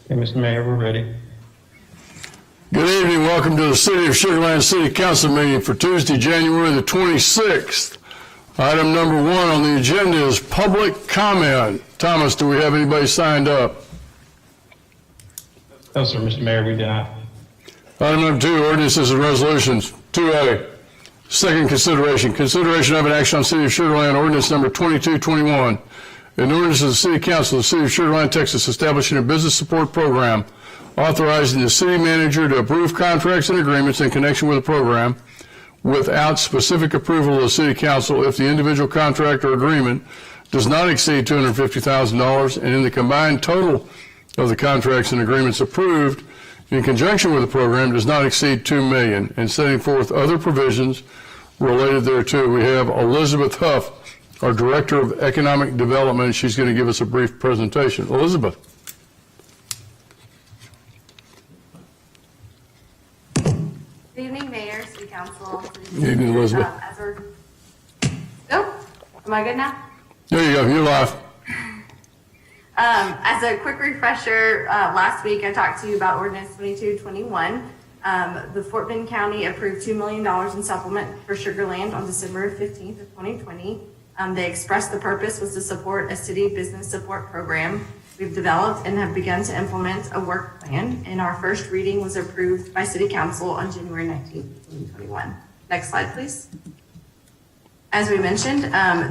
Okay, Mr. Mayor, we're ready. Good evening. Welcome to the City of Sugar Land City Council meeting for Tuesday, January the 26th. Item number 1 on the agenda is public comment. Thomas, do we have anybody signed up? No, sir, Mr. Mayor, we do not. Item number 2, ordinances and resolutions. 2A, second consideration. Consideration of an action on City of Sugar Land ordinance number 2221. An ordinance of the City Council of the City of Sugar Land, Texas, establishing a business support program, authorizing the city manager to approve contracts and agreements in connection with the program without specific approval of the City Council if the individual contract or agreement does not exceed $250,000 and in the combined total of the contracts and agreements approved in conjunction with the program does not exceed $2 million, and setting forth other provisions related thereto. We have Elizabeth Huff, our Director of Economic Development. She's going to give us a brief presentation. Elizabeth. Good evening, Mayor, City Council. Good evening, Elizabeth. Am I good now? There you go. You're live. As a quick refresher, last week I talked to you about Ordinance 2221. The Fort Bend County approved $2 million in supplement for Sugar Land on December 15th of 2020. They expressed the purpose was to support a city business support program we've developed and have begun to implement a work plan. And our first reading was approved by City Council on January 19th, 2021. Next slide, please. As we mentioned,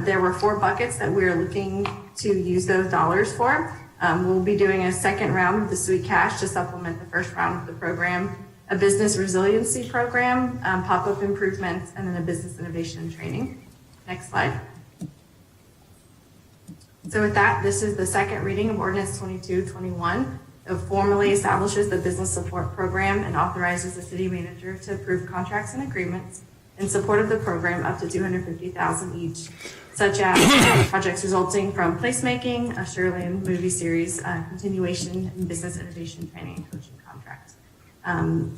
there were 4 buckets that we're looking to use those dollars for. We'll be doing a second round of the sweet cash to supplement the first round of the program, a business resiliency program, pop-up improvements, and then a business innovation and training. Next slide. So with that, this is the second reading of Ordinance 2221. It formally establishes the business support program and authorizes the city manager to approve contracts and agreements in support of the program up to $250,000 each, such as projects resulting from placemaking, a Sugarland movie series, continuation, and business innovation training and coaching contracts.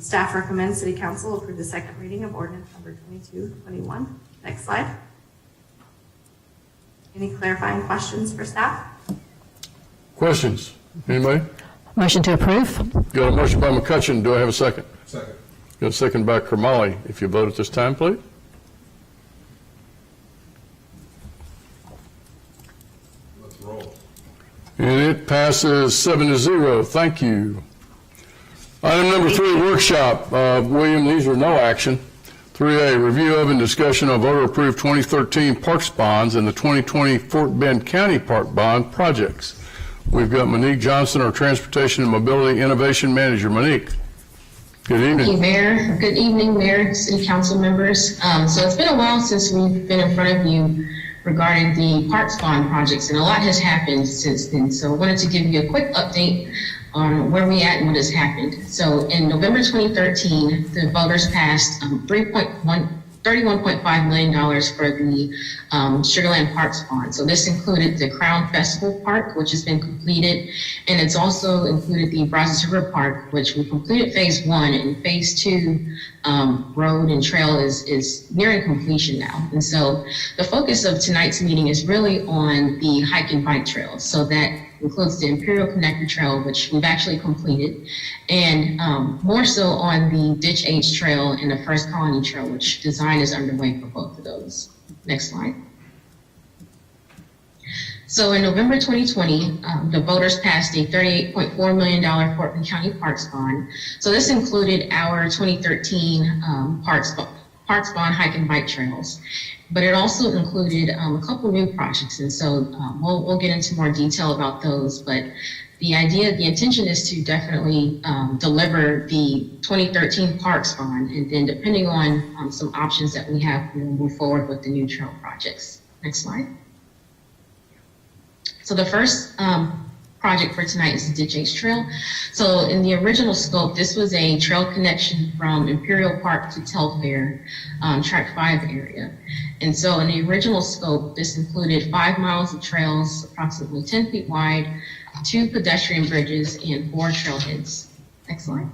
Staff recommends City Council approve the second reading of ordinance number 2221. Next slide. Any clarifying questions for staff? Questions? Anybody? Motion to approve. Got a motion by McCutcheon. Do I have a second? Second. Got a second by Kermali. If you vote at this time, please. Let's roll. And it passes 7-0. Thank you. Item number 3, workshop. William, these are no action. 3A, review of and discussion of voter-approved 2013 parks bonds and the 2020 Fort Bend County Park Bond projects. We've got Monique Johnson, our Transportation and Mobility Innovation Manager. Monique, good evening. Thank you, Mayor. Good evening, Mayor, City Council members. So it's been a while since we've been in front of you regarding the parks bond projects, and a lot has happened since then. So I wanted to give you a quick update on where we at and what has happened. So in November 2013, the voters passed $31.5 million for the Sugar Land Parks Bond. So this included the Crown Festival Park, which has been completed, and it's also included the Brazos River Park, which we completed phase 1, and phase 2 road and trail is nearing completion now. And so the focus of tonight's meeting is really on the hike and bike trails. So that includes the Imperial Connector Trail, which we've actually completed, and more so on the Ditch H Trail and the First Colony Trail, which design is underway for both of those. Next slide. So in November 2020, the voters passed a $38.4 million Fort Bend County Parks Bond. So this included our 2013 Parks Bond hike and bike trails, but it also included a couple new projects. And so we'll get into more detail about those, but the intention is to definitely deliver the 2013 Parks Bond, and then depending on some options that we have, we'll move forward with the new trail projects. Next slide. So the first project for tonight is the Ditch H Trail. So in the original scope, this was a trail connection from Imperial Park to Telfair, Track 5 area. And so in the original scope, this included 5 miles of trails, approximately 10 feet wide, 2 pedestrian bridges, and 4 trailheads. Next slide.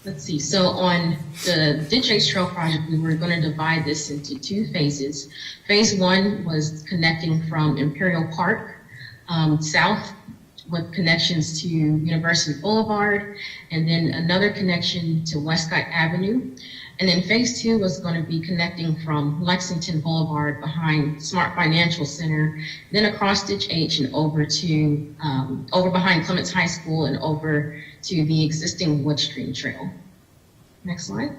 Let's see, so on the Ditch H Trail project, we were going to divide this into 2 phases. Phase 1 was connecting from Imperial Park south with connections to University Boulevard, and then another connection to Westcott Avenue. And then phase 2 was going to be connecting from Lexington Boulevard behind Smart Financial Center, then across Ditch H and over to, over behind Clements High School and over to the existing Wood Stream Trail. Next slide.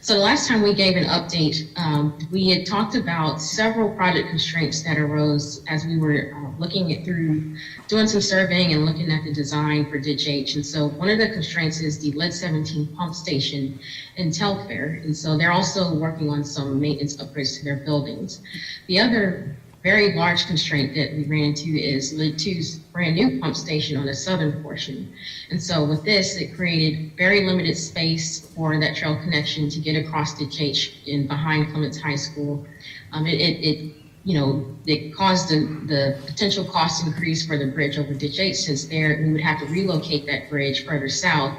So the last time we gave an update, we had talked about several project constraints that arose as we were looking at through doing some surveying and looking at the design for Ditch H. And so one of the constraints is the lead 17 pump station in Telfair. And so they're also working on some maintenance upgrades to their buildings. The other very large constraint that we ran into is lead 2's brand new pump station on the southern portion. And so with this, it created very limited space for that trail connection to get across Ditch H in behind Clements High School. It caused the potential cost increase for the bridge over Ditch H, since there we would have to relocate that bridge further south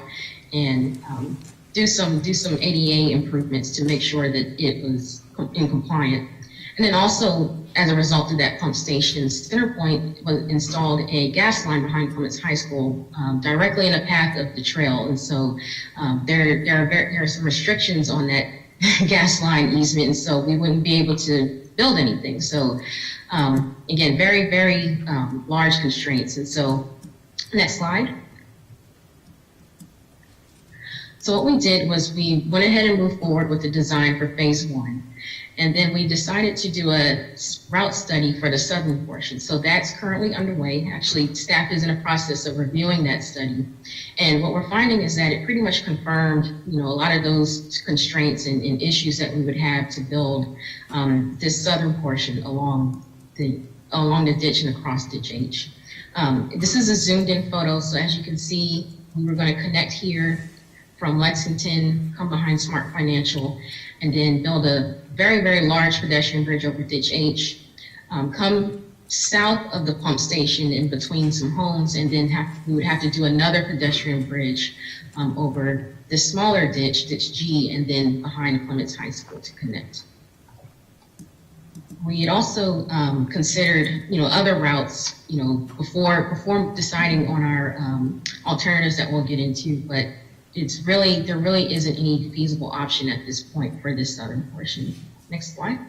and do some ADA improvements to make sure that it was in compliant. And then also, as a result of that pump station, CenterPoint installed a gas line behind Clements High School directly in the path of the trail. And so there are some restrictions on that gas line easement, and so we wouldn't be able to build anything. So again, very, very large constraints. And so next slide. So what we did was we went ahead and moved forward with the design for phase 1. And then we decided to do a route study for the southern portion. So that's currently underway. Actually, staff is in the process of reviewing that study. And what we're finding is that it pretty much confirmed, a lot of those constraints and issues that we would have to build this southern portion along the ditch and across Ditch H. This is a zoomed in photo. So as you can see, we were going to connect here from Lexington, come behind Smart Financial, and then build a very, very large pedestrian bridge over Ditch H, come south of the pump station in between some homes, and then we would have to do another pedestrian bridge over the smaller ditch, Ditch G, and then behind Clements High School to connect. We had also considered, other routes, before deciding on our alternatives that we'll get into, but there really isn't any feasible option at this point for this southern portion. Next slide.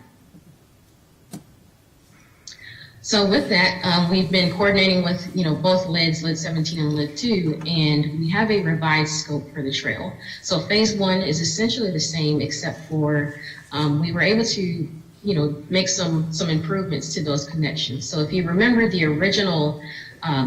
So with that, we've been coordinating with, both LIDs, LID 17 and LID 2, and we have a revised scope for the trail. So phase 1 is essentially the same, except for we were able to, make some improvements to those connections. So if you remember the original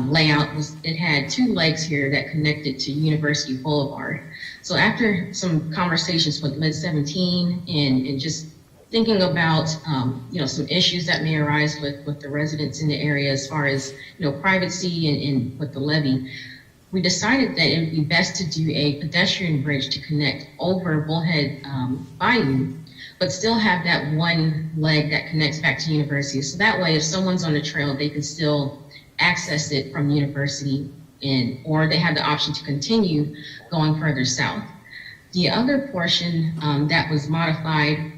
layout, it had 2 legs here that connected to University Boulevard. So after some conversations with LID 17 and just thinking about some issues that may arise with the residents in the area as far as privacy and with the levee, we decided that it would be best to do a pedestrian bridge to connect over Bullhead Bayou, but still have that one leg that connects back to University. So that way, if someone's on the trail, they can still access it from University, or they have the option to continue going further south. The other portion that was modified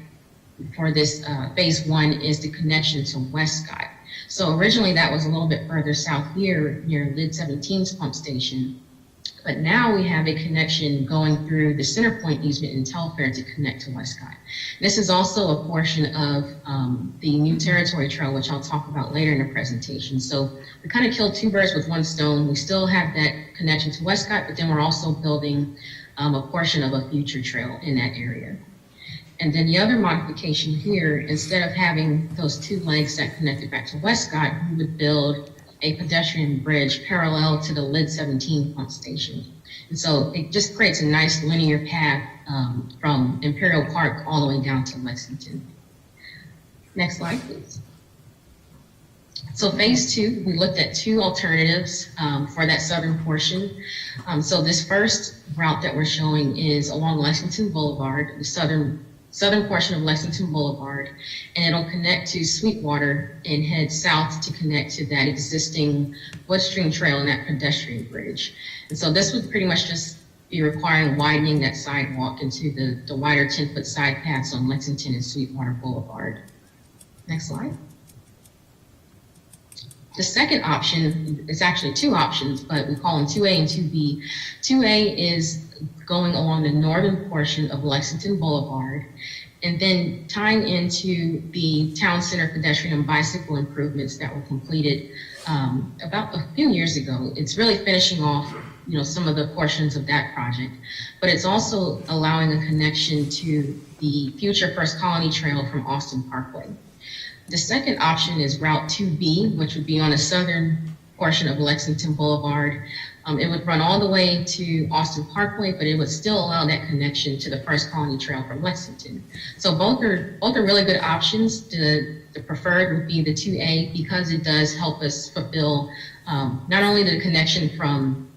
for this phase 1 is the connection to Westcott. So originally that was a little bit further south here near LID 17's pump station, but now we have a connection going through the CenterPoint easement in Telfair to connect to Westcott. This is also a portion of the new territory trail, which I'll talk about later in the presentation. So we kind of killed 2 birds with 1 stone. We still have that connection to Westcott, but then we're also building a portion of a future trail in that area. And then the other modification here, instead of having those 2 legs that connected back to Westcott, we would build a pedestrian bridge parallel to the LID 17 pump station. And so it just creates a nice linear path from Imperial Park all the way down to Lexington. Next slide, please. So phase 2, we looked at 2 alternatives for that southern portion. So this first route that we're showing is along Lexington Boulevard, the southern portion of Lexington Boulevard, and it'll connect to Sweetwater and head south to connect to that existing Wood Stream Trail and that pedestrian bridge. And so this would pretty much just be requiring widening that sidewalk into the wider 10-foot side paths on Lexington and Sweetwater Boulevard. Next slide. The second option is actually two options, but we call them 2A and 2B. 2A is going along the northern portion of Lexington Boulevard and then tying into the town center pedestrian and bicycle improvements that were completed about a few years ago. It's really finishing off, some of the portions of that project, but it's also allowing a connection to the future First Colony Trail from Austin Parkway. The second option is Route 2B, which would be on the southern portion of Lexington Boulevard. It would run all the way to Austin Parkway, but it would still allow that connection to the First Colony Trail from Lexington. So both are really good options. The preferred would be the 2A because it does help us fulfill not only the connection from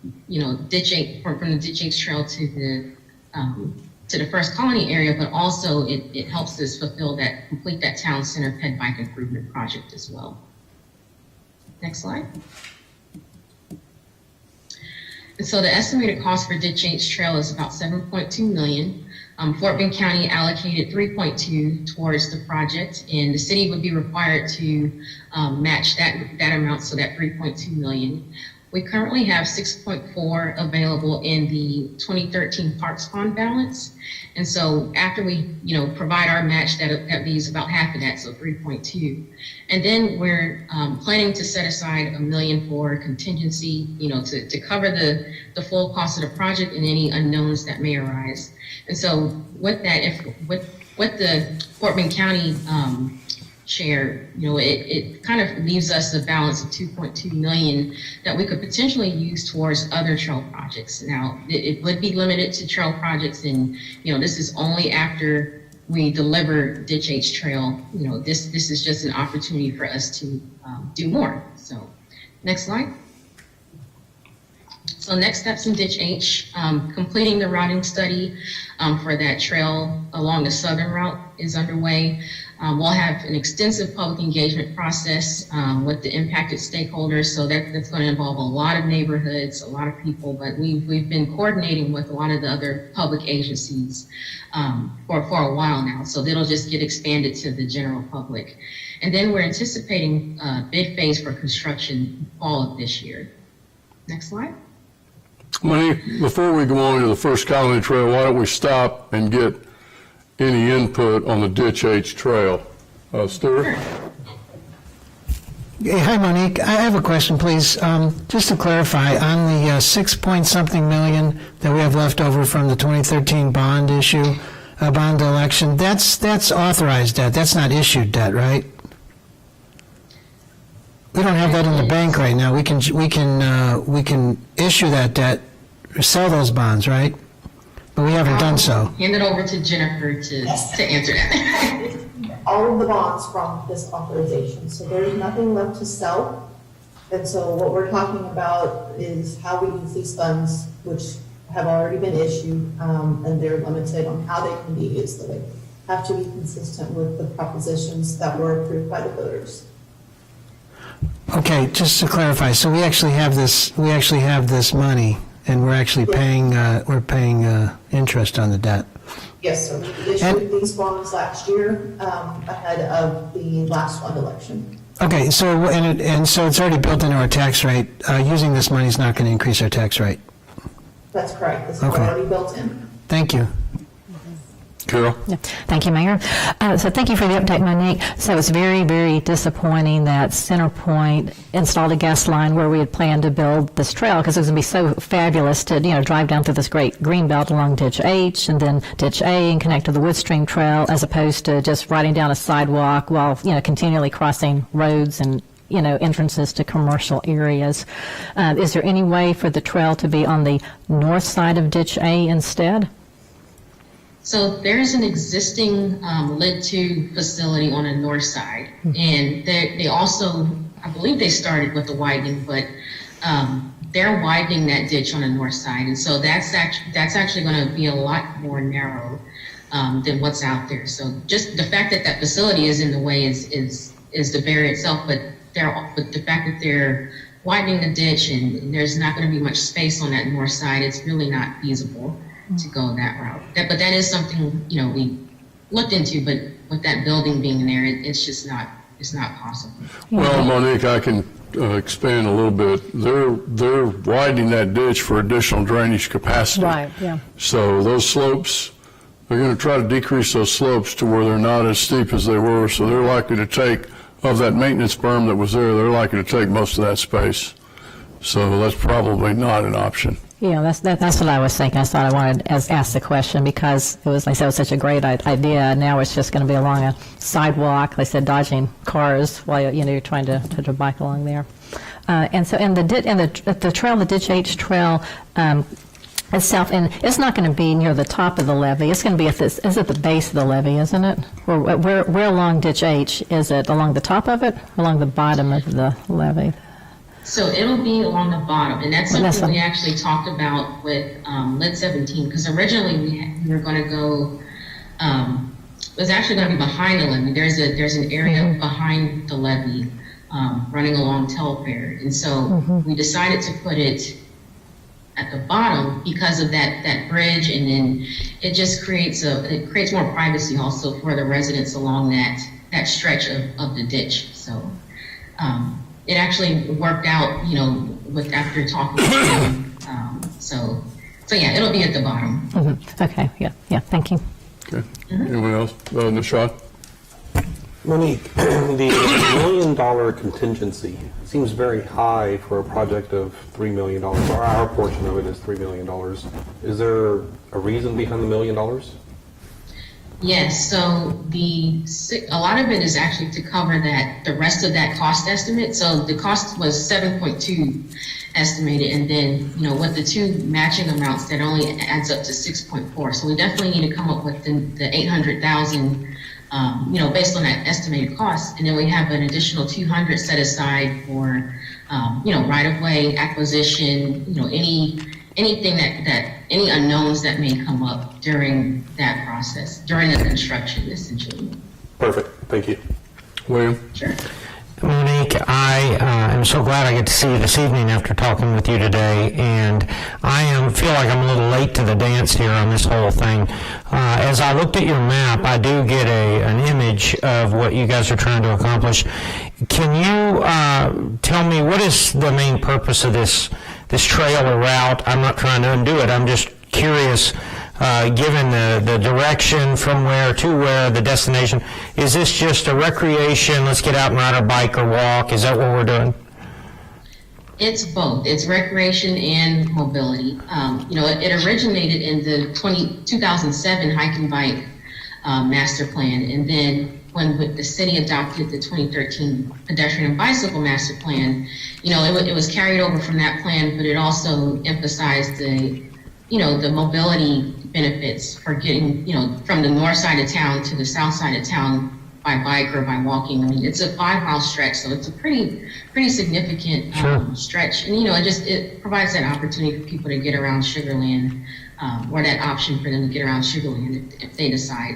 Ditch 8 from the Ditch 8 Trail to the First Colony area, but also it helps us complete that town center ped bike improvement project as well. Next slide. And so the estimated cost for Ditch 8 Trail is about $7.2 million. Fort Bend County allocated $3.2 towards the project, and the city would be required to match that amount, so that $3.2 million. We currently have $6.4 available in the 2013 Parks Fund balance. And so after we, provide our match, that leaves about half of that, so 3.2. And then we're planning to set aside $1 million for contingency, to cover the full cost of the project and any unknowns that may arise. And so with that, with the Fort Bend County share, it kind of leaves us a balance of $2.2 million that we could potentially use towards other trail projects. Now, it would be limited to trail projects, and this is only after we deliver Ditch 8 Trail. This is just an opportunity for us to do more. So, next slide. So next steps in Ditch H, completing the routing study for that trail along the southern route is underway. We'll have an extensive public engagement process with the impacted stakeholders, so that's going to involve a lot of neighborhoods, a lot of people, but we've been coordinating with a lot of the other public agencies for a while now, so it'll just get expanded to the general public. And then we're anticipating bid phase for construction fall of this year. Next slide. Monique, before we go on to the First Colony Trail, why don't we stop and get any input on the Ditch H Trail? Stuart? Hey, hi, Monique. I have a question, please. Just to clarify, on the 6-point-something million that we have left over from the 2013 bond issue, bond election, that's authorized debt. That's not issued debt, right? We don't have that in the bank right now. We can issue that debt, or sell those bonds, right? But we haven't done so. Hand it over to Jennifer to answer that. All of the bonds from this authorization, so there's nothing left to sell. And so what we're talking about is how we use these funds, which have already been issued, and they're limited on how they can be used. They have to be consistent with the propositions that were approved by the voters. Okay, just to clarify, so we actually have this money, and we're actually paying interest on the debt. Yes, sir. We issued these bonds last year ahead of the last fund election. Okay, so so it's already built into our tax rate. Using this money is not going to increase our tax rate. That's correct. This is Okay. already built in. Thank you. Carol? Yeah. Thank you, Mayor. So thank you for the update, Monique. So it's very, very disappointing that CenterPoint installed a gas line where we had planned to build this trail, because it was going to be so fabulous to, drive down through this great green belt along Ditch H and then Ditch A and connect to the Woodstream Trail, as opposed to just riding down a sidewalk while, continually crossing roads and entrances to commercial areas. Is there any way for the trail to be on the north side of Ditch A instead? So there's an existing Lid 2 facility on the north side, and they also, I believe they started with the widening, but they're widening that ditch on the north side, and so that's actually going to be a lot more narrow than what's out there. So just the fact that that facility is in the way is the barrier itself, but the fact that they're widening the ditch and there's not going to be much space on that north side, it's really not feasible to go that route. But that is something, we looked into, but with that building being there, it's just not possible. Well, Monique, I can expand a little bit. They're widening that ditch for additional drainage capacity. Right, yeah. So those slopes, they're going to try to decrease those slopes to where they're not as steep as they were. So they're likely to take, of that maintenance berm that was there, they're likely to take most of that space. So that's probably not an option. Yeah, that's what I was thinking. I thought I wanted to ask the question because it was, like I said, it was such a great idea. Now it's just going to be along a sidewalk, like I said, dodging cars while you're trying to bike along there. And so, the trail, the Ditch H Trail itself, and it's not going to be near the top of the levee. It's going to be at the base of the levee, isn't it? Or where along Ditch H is it? Along the top of it, or along the bottom of the levee? So it'll be along the bottom, and that's something we actually talked about with Lit 17, because originally we were going to go, it was actually going to be behind the levee. There's an area behind the levee running along Telfair, and so we decided to put it at the bottom because of that bridge, and then it just creates more privacy also for the residents along that stretch of the ditch. So. It actually worked out, after talking to them. So yeah, it'll be at the bottom. Okay, yeah, thank you. Okay. Anyone else? Nishad? Monique, the $1 million contingency seems very high for a project of $3 million, or our portion of it is $3 million. Is there a reason behind the $1 million? Yes, so a lot of it is actually to cover the rest of that cost estimate. So the cost was 7.2 estimated, and then, with the two matching amounts, that only adds up to 6.4. So we definitely need to come up with the 800,000, based on that estimated cost. And then we have an additional 200 set aside for, right-of-way acquisition, anything that any unknowns that may come up during that process, during the construction, essentially. Perfect. Thank you. William? Sure. Monique, I am so glad I get to see you this evening after talking with you today, and I feel like I'm a little late to the dance here on this whole thing. As I looked at your map, I do get an image of what you guys are trying to accomplish. Can you tell me what is the main purpose of this trail or route? I'm not trying to undo it. I'm just curious, given the direction from where to where, the destination. Is this just a recreation, let's get out and ride our bike or walk? Is that what we're doing? It's both. It's recreation and mobility. It originated in the 2007 hike and bike master plan, and then when the city adopted the 2013 pedestrian and bicycle master plan, it was carried over from that plan, but it also emphasized the mobility benefits for getting, from the north side of town to the south side of town by bike or by walking. I mean, it's a 5-mile stretch, so it's a pretty significant stretch. And, it provides that opportunity for people to get around Sugar Land, or that option for them to get around Sugar Land if they decide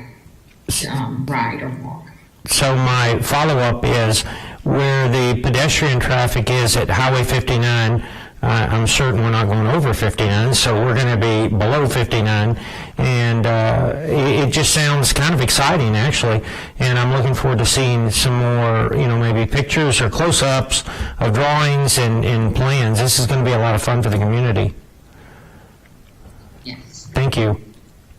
to ride or walk. So my follow-up is where the pedestrian traffic is at Highway 59. I'm certain we're not going over 59, so we're going to be below 59, and it just sounds kind of exciting, actually, and I'm looking forward to seeing some more, maybe pictures or close-ups of drawings and plans. This is going to be a lot of fun for the community. Yes. Thank you.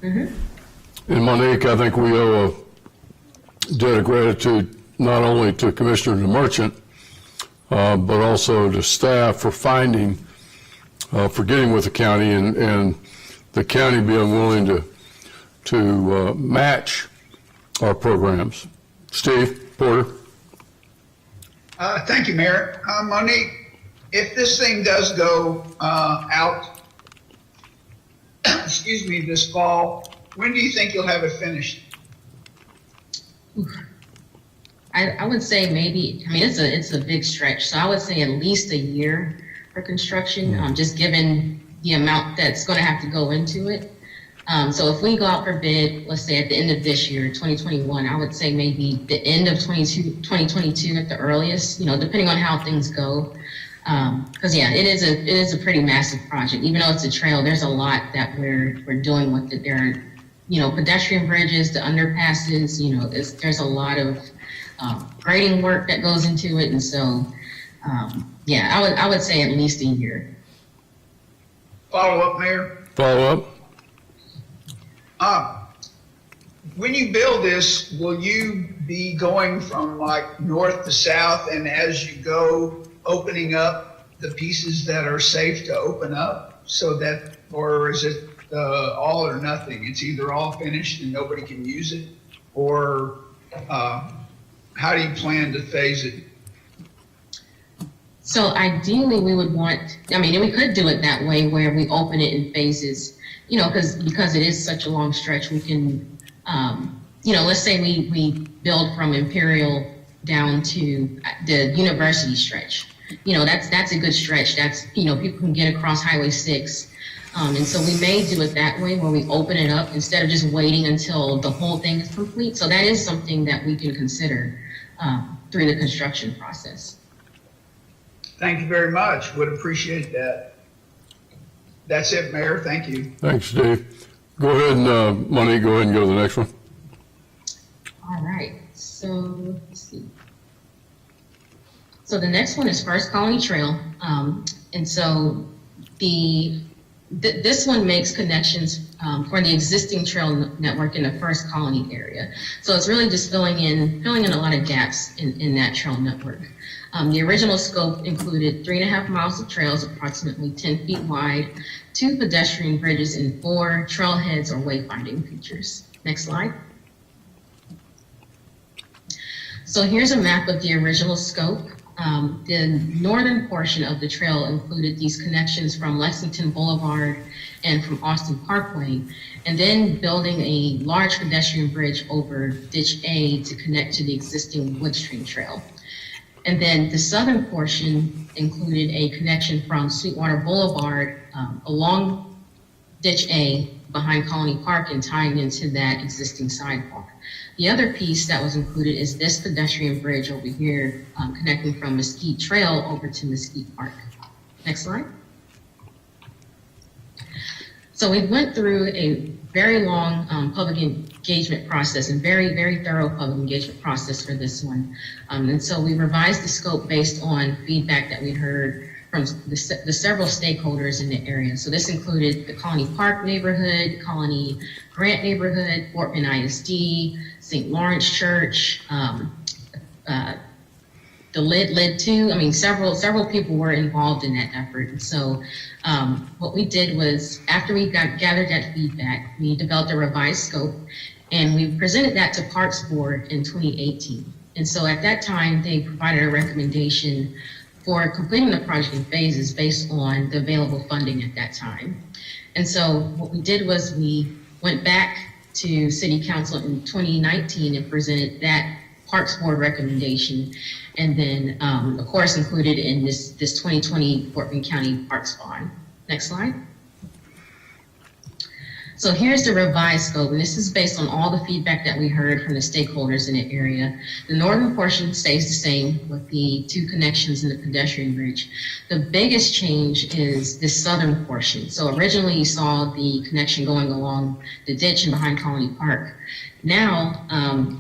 And Monique, I think we owe a debt of gratitude not only to Commissioner DeMerchant, but also to staff for for getting with the county and the county being willing to match our programs. Steve Porter. Thank you, Mayor. Monique, if this thing does go out, this fall, when do you think you'll have it finished? I would say maybe, it's a big stretch, so I would say at least a year for construction, just given the amount that's going to have to go into it. So if we go out for bid, let's say at the end of this year, 2021, I would say maybe the end of 2022 at the earliest, depending on how things go. Because it is a pretty massive project. Even though it's a trail, there's a lot that we're doing with it. There are, pedestrian bridges, the underpasses, there's a lot of grading work that goes into it. And so, yeah, I would say at least a year. Follow up, Mayor. Follow up? When you build this, will you be going from like north to south, and as you go, opening up the pieces that are safe to open up, so that, or is it all or nothing? It's either all finished and nobody can use it, or how do you plan to phase it? So ideally, we would want, I mean, we could do it that way where we open it in phases, you know, because it is such a long stretch, we can, you know, let's say we build from Imperial down to the university stretch. You know, that's a good stretch. That's, you know, people can get across Highway 6. And so we may do it that way where we open it up instead of just waiting until the whole thing is complete. So that is something that we can consider through the construction process. Thank you very much. Would appreciate that. That's it, Mayor. Thank you. Thanks, Steve. Go ahead and, Monique, go ahead and go to the next one. All right, so let's see. So the next one is First Colony Trail. And so this one makes connections for the existing trail network in the First Colony area. So it's really just filling in a lot of gaps in that trail network. The original scope included 3.5 miles of trails, approximately 10 feet wide, 2 pedestrian bridges, and 4 trailheads or wayfinding features. Next slide. So here's a map of the original scope. The northern portion of the trail included these connections from Lexington Boulevard and from Austin Parkway, and then building a large pedestrian bridge over Ditch A to connect to the existing Woodstream Trail. And then the southern portion included a connection from Sweetwater Boulevard along Ditch A behind Colony Park and tying into that existing sidewalk. The other piece that was included is this pedestrian bridge over here connecting from Mesquite Trail over to Mesquite Park. Next slide. So we went through a very long public engagement process and very, very thorough public engagement process for this one. And so we revised the scope based on feedback that we heard from the several stakeholders in the area. So this included the Colony Park neighborhood, Colony Grant neighborhood, Fort Bend ISD, St. Lawrence Church, the Lid 2. I mean, several people were involved in that effort. And so what we did was, after we gathered that feedback, we developed a revised scope, and we presented that to Parks Board in 2018. And so at that time, they provided a recommendation for completing the project in phases based on the available funding at that time. And so what we did was we went back to City Council in 2019 and presented that Parks Board recommendation, and then of course included in this 2020 Fort Bend County Parks Bond. Next slide. So here's the revised scope, and this is based on all the feedback that we heard from the stakeholders in the area. The northern portion stays the same with the 2 connections in the pedestrian bridge. The biggest change is this southern portion. So originally you saw the connection going along the ditch and behind Colony Park. Now,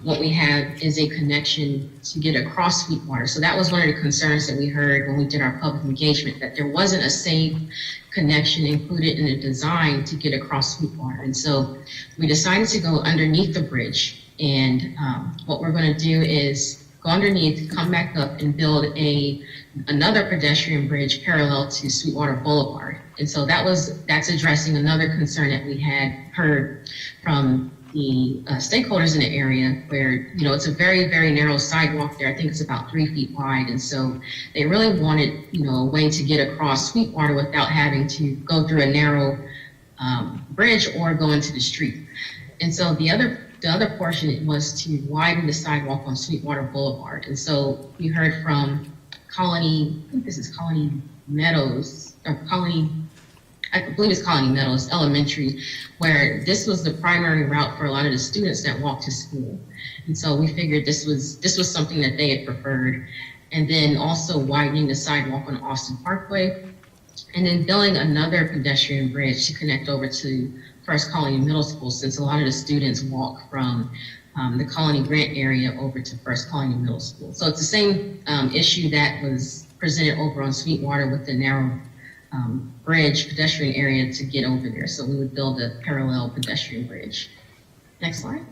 what we have is a connection to get across Sweetwater. So that was one of the concerns that we heard when we did our public engagement, that there wasn't a safe connection included in the design to get across Sweetwater. And so we decided to go underneath the bridge. And what we're going to do is go underneath, come back up, and build another pedestrian bridge parallel to Sweetwater Boulevard. And so that's addressing another concern that we had heard from the stakeholders in the area, where, you know, it's a very, very narrow sidewalk there. I think it's about 3 feet wide. And so they really wanted, you know, a way to get across Sweetwater without having to go through a narrow bridge or go into the street. And so the other portion was to widen the sidewalk on Sweetwater Boulevard. And so we heard from Colony, I think this is Colony Meadows, or Colony, I believe it's Colony Meadows Elementary, where this was the primary route for a lot of the students that walked to school. And so we figured this was something that they had preferred. And then also widening the sidewalk on Austin Parkway, and then building another pedestrian bridge to connect over to First Colony Middle School, since a lot of the students walk from the Colony Grant area over to First Colony Middle School. So it's the same issue that was presented over on Sweetwater with the narrow bridge pedestrian area to get over there. So we would build a parallel pedestrian bridge. Next slide.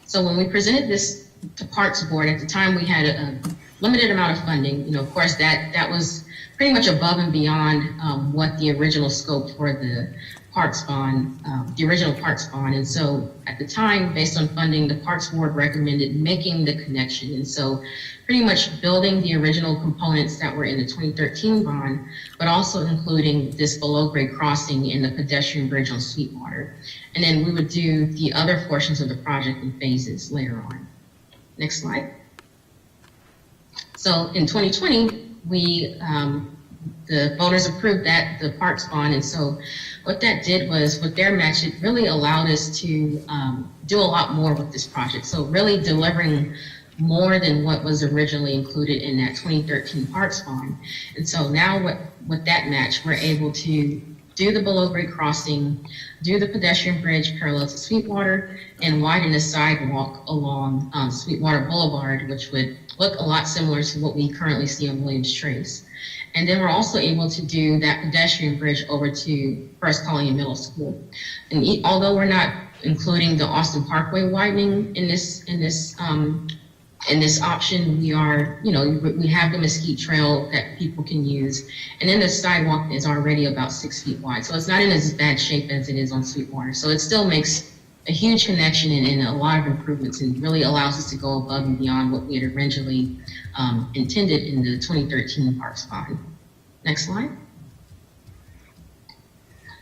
So when we presented this to Parks Board, at the time we had a limited amount of funding. You know, of course, that was pretty much above and beyond what the original scope for the Parks Bond, the original Parks Bond. And so at the time, based on funding, the Parks Board recommended making the connection. And so pretty much building the original components that were in the 2013 bond, but also including this below grade crossing and the pedestrian bridge on Sweetwater. And then we would do the other portions of the project in phases later on. Next slide. So in 2020, the voters approved the Parks Bond. And so what that did was, with their match, it really allowed us to do a lot more with this project. So really delivering more than what was originally included in that 2013 Parks Bond. And so now with that match, we're able to do the below grade crossing, do the pedestrian bridge parallel to Sweetwater, and widen the sidewalk along Sweetwater Boulevard, which would look a lot similar to what we currently see on Williams Trace. And then we're also able to do that pedestrian bridge over to First Colony Middle School. And although we're not including the Austin Parkway widening in this option, we are, we have the Mesquite Trail that people can use. And then the sidewalk is already about 6 feet wide. So it's not in as bad shape as it is on Sweetwater. So it still makes a huge connection and a lot of improvements, and really allows us to go above and beyond what we had originally intended in the 2013 Parks Bond. Next slide.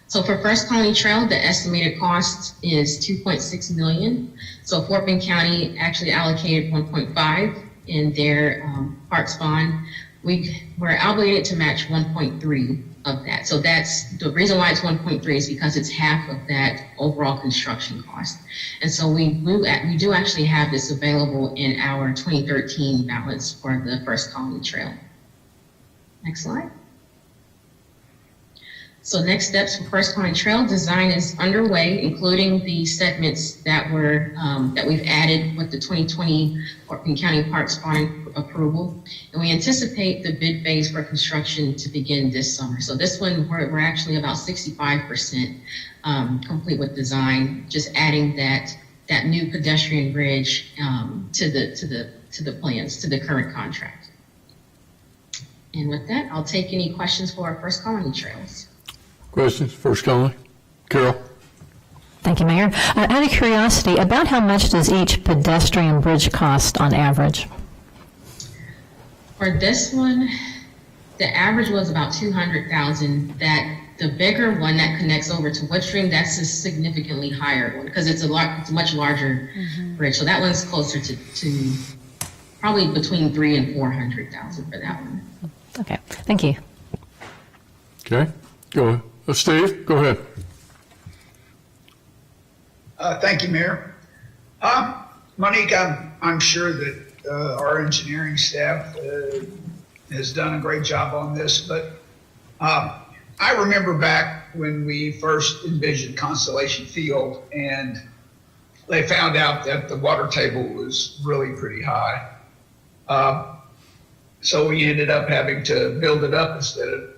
So for First Colony Trail, the estimated cost is $2.6 million. So Fort Bend County actually allocated 1.5 in their Parks Bond. We're obligated to match 1.3 of that. So that's the reason why it's 1.3 is because it's half of that overall construction cost. And so we do actually have this available in our 2013 balance for the First Colony Trail. Next slide. So next steps for First Colony Trail design is underway, including the segments that were that we've added with the 2020 Fort Bend County Parks Bond approval. And we anticipate the bid phase for construction to begin this summer. So this one, we're actually about 65% complete with design, just adding that new pedestrian bridge to the plans, to the current contract. And with that, I'll take any questions for our First Colony Trails. Questions? First Colony. Carol? Thank you, Mayor. Out of curiosity, about how much does each pedestrian bridge cost on average? For this one, the average was about $200,000. That the bigger one that connects over to Woodstream, that's a significantly higher one because it's a much larger bridge. So that one's closer to probably between $300,000 and $400,000 for that one. Okay, thank you. Okay, go ahead. Steve, go ahead. Thank you, Mayor. Monique, I'm sure that our engineering staff has done a great job on this, but I remember back when we first envisioned Constellation Field and they found out that the water table was really pretty high. So we ended up having to build it up instead of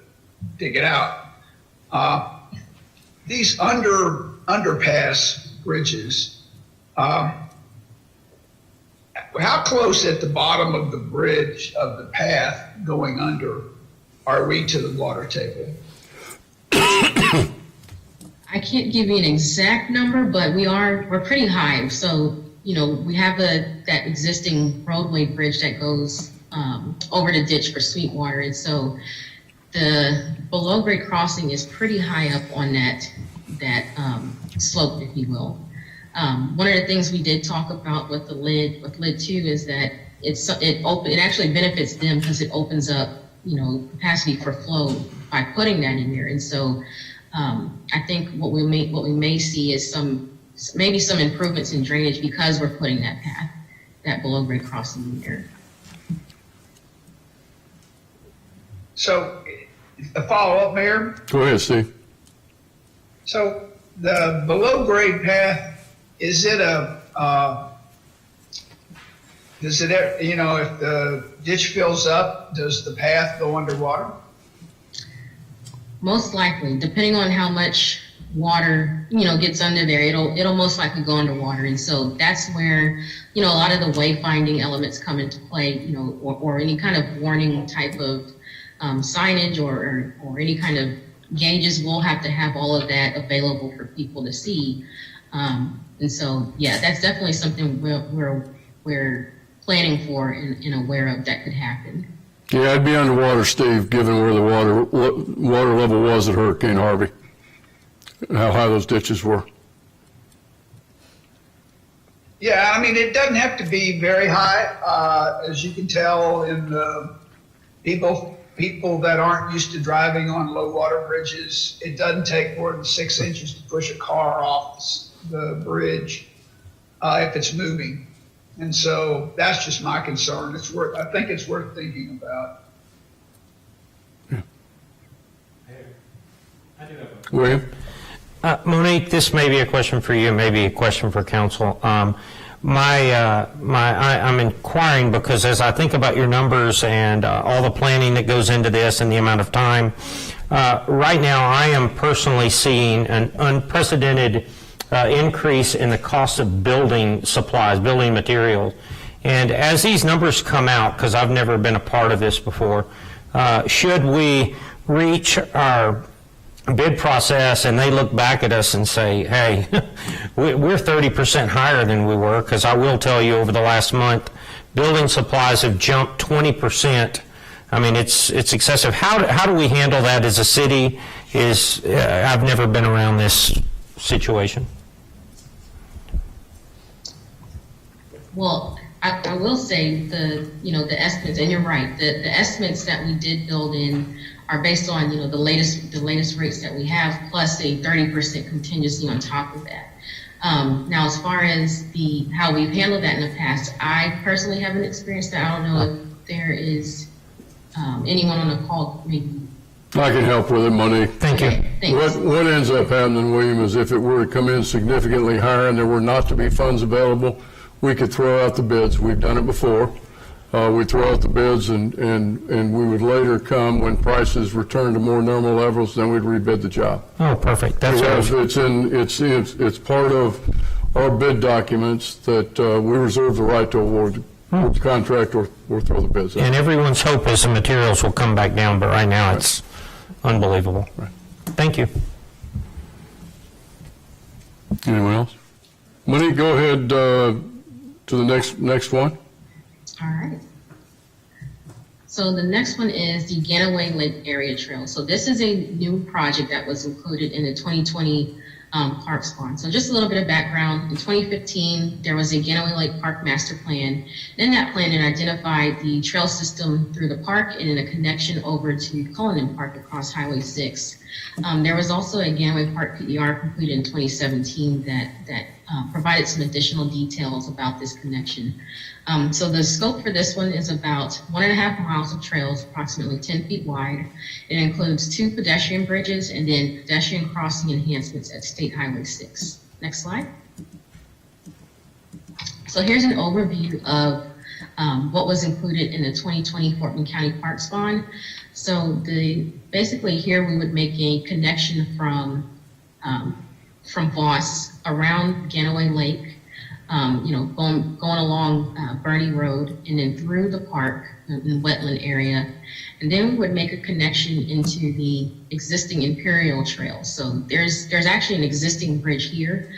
dig it out. These underpass bridges, how close at the bottom of the bridge of the path going under are we to the water table? I can't give you an exact number, but we're pretty high. So, we have that existing roadway bridge that goes over the ditch for Sweetwater. And so the below grade crossing is pretty high up on that slope, if you will. One of the things we did talk about with lid 2 is that it actually benefits them because it opens up, capacity for flow by putting that in there. And so I think what we may see is maybe some improvements in drainage because we're putting that below grade crossing in there. So a follow-up, Mayor. Go ahead, Steve. So the below grade path, is it Does it, if the ditch fills up, does the path go underwater? Most likely, depending on how much water, gets under there, it'll most likely go underwater. And so that's where, a lot of the wayfinding elements come into play, or any kind of warning type of signage or any kind of gauges. We'll have to have all of that available for people to see. And so, yeah, that's definitely something we're planning for and aware of that could happen. Yeah, I'd be underwater, Steve, given where the water level was at Hurricane Harvey, and how high those ditches were. Yeah, I mean, it doesn't have to be very high, as you can tell in the people that aren't used to driving on low water bridges. It doesn't take more than 6 inches to push a car off the bridge if it's moving. And so that's just my concern. I think it's worth thinking about. William? Monique, this may be a question for you, maybe a question for council. I'm inquiring because as I think about your numbers and all the planning that goes into this and the amount of time, right now I am personally seeing an unprecedented increase in the cost of building supplies, building materials. And as these numbers come out, because I've never been a part of this before, should we reach our bid process and they look back at us and say, hey, we're 30% higher than we were, because I will tell you over the last month, building supplies have jumped 20%. I mean, it's excessive. How do we handle that as a city? I've never been around this situation. Well, I will say the estimates, and you're right, the estimates that we did build in are based on, the latest rates that we have, plus a 30% contingency on top of that. Now, as far as how we've handled that in the past, I personally haven't experienced that. I don't know if there is anyone on the call maybe. I can help with it, Monique. Thank you. Okay, thanks. What ends up happening, William, is if it were to come in significantly higher and there were not to be funds available, we could throw out the bids. We've done it before. We'd throw out the bids and we would later come when prices return to more normal levels, then we'd rebid the job. Oh, perfect. That's what It's part of our bid documents that we reserve the right to award the contract or throw the bids out. And everyone's hope is the materials will come back down, but right now it's unbelievable. Right. Thank you. Anyone else? Monique, go ahead to the next one. All right. So the next one is the Ganaway Lake Area Trail. So this is a new project that was included in the 2020 Parks Bond. So just a little bit of background. In 2015, there was a Ganaway Lake Park Master Plan. In that plan, it identified the trail system through the park and in a connection over to Cullinan Park across Highway 6. There was also a Ganaway Park PER completed in 2017 that provided some additional details about this connection. So the scope for this one is about 1.5 miles of trails, approximately 10 feet wide. It includes 2 pedestrian bridges and then pedestrian crossing enhancements at State Highway 6. Next slide. So here's an overview of what was included in the 2020 Fort Bend County Parks Bond. So basically here we would make a connection from Voss around Ganaway Lake, going along Bernie Road and then through the park in the wetland area. And then we would make a connection into the existing Imperial Trail. So there's actually an existing bridge here.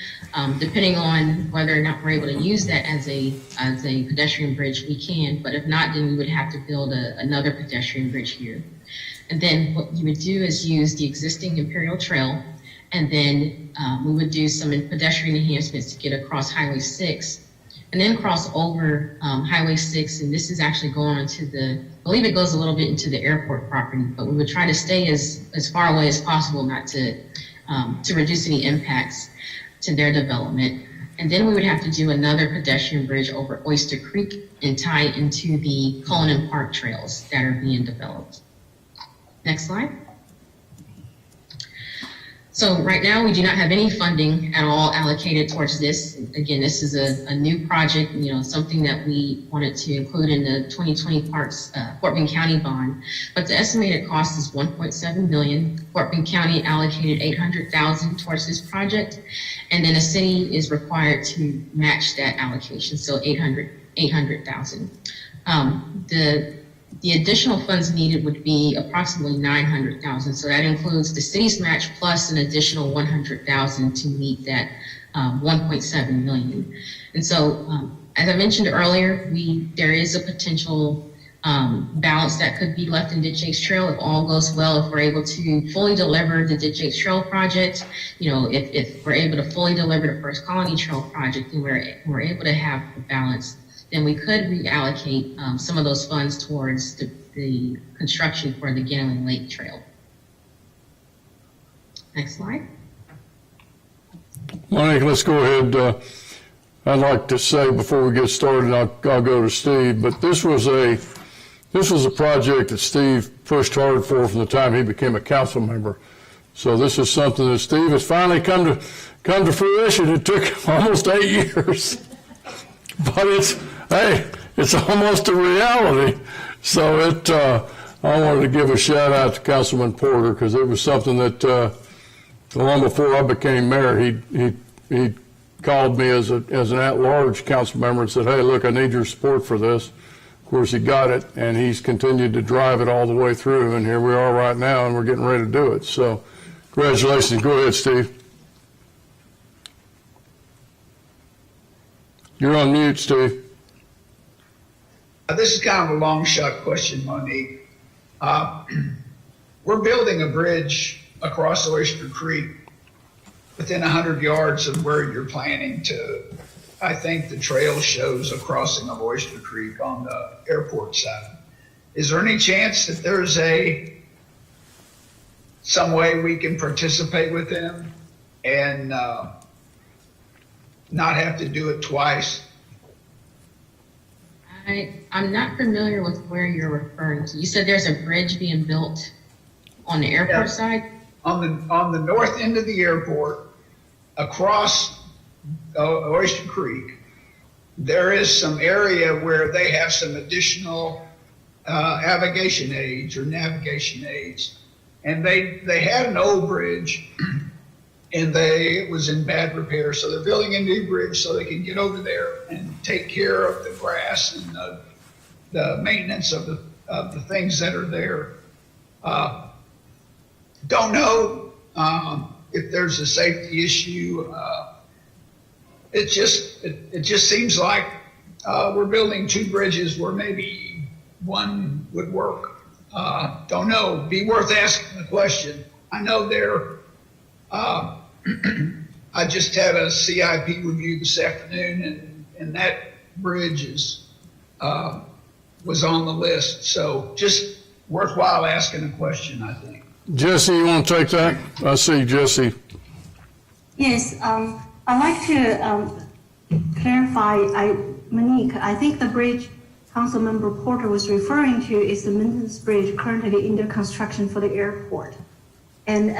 Depending on whether or not we're able to use that as a pedestrian bridge, we can. But if not, then we would have to build another pedestrian bridge here. And then what you would do is use the existing Imperial Trail, and then we would do some pedestrian enhancements to get across Highway 6, and then cross over Highway 6, and this is actually going into I believe it goes a little bit into the airport property, but we would try to stay as far away as possible, not to reduce any impacts to their development. And then we would have to do another pedestrian bridge over Oyster Creek and tie into the Cullinan Park trails that are being developed. Next slide. So right now, we do not have any funding at all allocated towards this. Again, this is a new project, something that we wanted to include in the 2020 Parks Fort Bend County bond. But the estimated cost is $1.7 million. Fort Bend County allocated $800,000 towards this project, and then the city is required to match that allocation, so $800,000. The additional funds needed would be approximately $900,000. So that includes the city's match plus an additional $100,000 to meet that $1.7 million. And so, as I mentioned earlier, there is a potential balance that could be left in Ditch Yates Trail if all goes well. If we're able to fully deliver the Ditch Yates Trail project, if we're able to fully deliver the First Colony Trail project, and we're able to have a balance, then we could reallocate some of those funds towards the construction for the Gannett Lake Trail. Next slide. Monique, let's go ahead. I'd like to say before we get started, I'll go to Steve, but this was a project that Steve pushed hard for from the time he became a council member. So this is something that Steve has finally come to fruition. It took almost 8 years, but it's almost a reality. So I wanted to give a shout out to Councilman Porter because it was something that long before I became mayor, he called me as an at-large council member and said, "Hey, look, I need your support for this." Of course, he got it, and he's continued to drive it all the way through, and here we are right now, and we're getting ready to do it. So congratulations. Go ahead, Steve. You're on mute, Steve. This is kind of a long shot question, Monique. We're building a bridge across Oyster Creek within 100 yards of where you're planning to. I think the trail shows a crossing of Oyster Creek on the airport side. Is there any chance that there's some way we can participate with them and not have to do it twice? I'm not familiar with where you're referring to. You said there's a bridge being built on the airport side? On the north end of the airport, across Oyster Creek, there is some area where they have some additional navigation aids, and they had an old bridge, and it was in bad repair, so they're building a new bridge so they can get over there and take care of the grass and the maintenance of the things that are there. Don't know if there's a safety issue. It just seems like we're building two bridges where maybe one would work. Don't know. Be worth asking the question. I know I just had a CIP review this afternoon, and that bridge was on the list. So just worthwhile asking a question, I think. Jesse, you want to take that? I see Jesse. Yes, I'd like to clarify, Monique, I think the bridge Councilmember Porter was referring to is the maintenance bridge currently under construction for the airport. And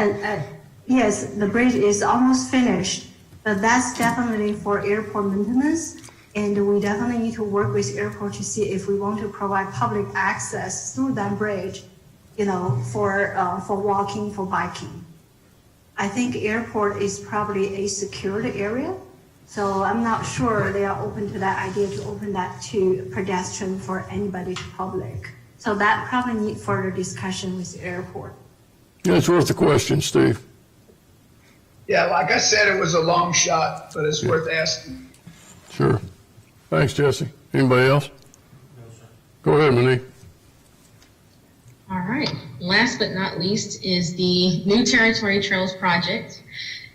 yes, the bridge is almost finished, but that's definitely for airport maintenance. And we definitely need to work with airport to see if we want to provide public access through that bridge, for walking, for biking. I think airport is probably a secured area, so I'm not sure they are open to that idea to open that to pedestrian for anybody to public. So that probably need further discussion with the airport. Yeah, it's worth the question, Steve. Yeah, like I said, it was a long shot, but it's worth asking. Sure. Thanks, Jesse. Anybody else? No, sir. Go ahead, Monique. All right. Last but not least is the New Territory Trails project.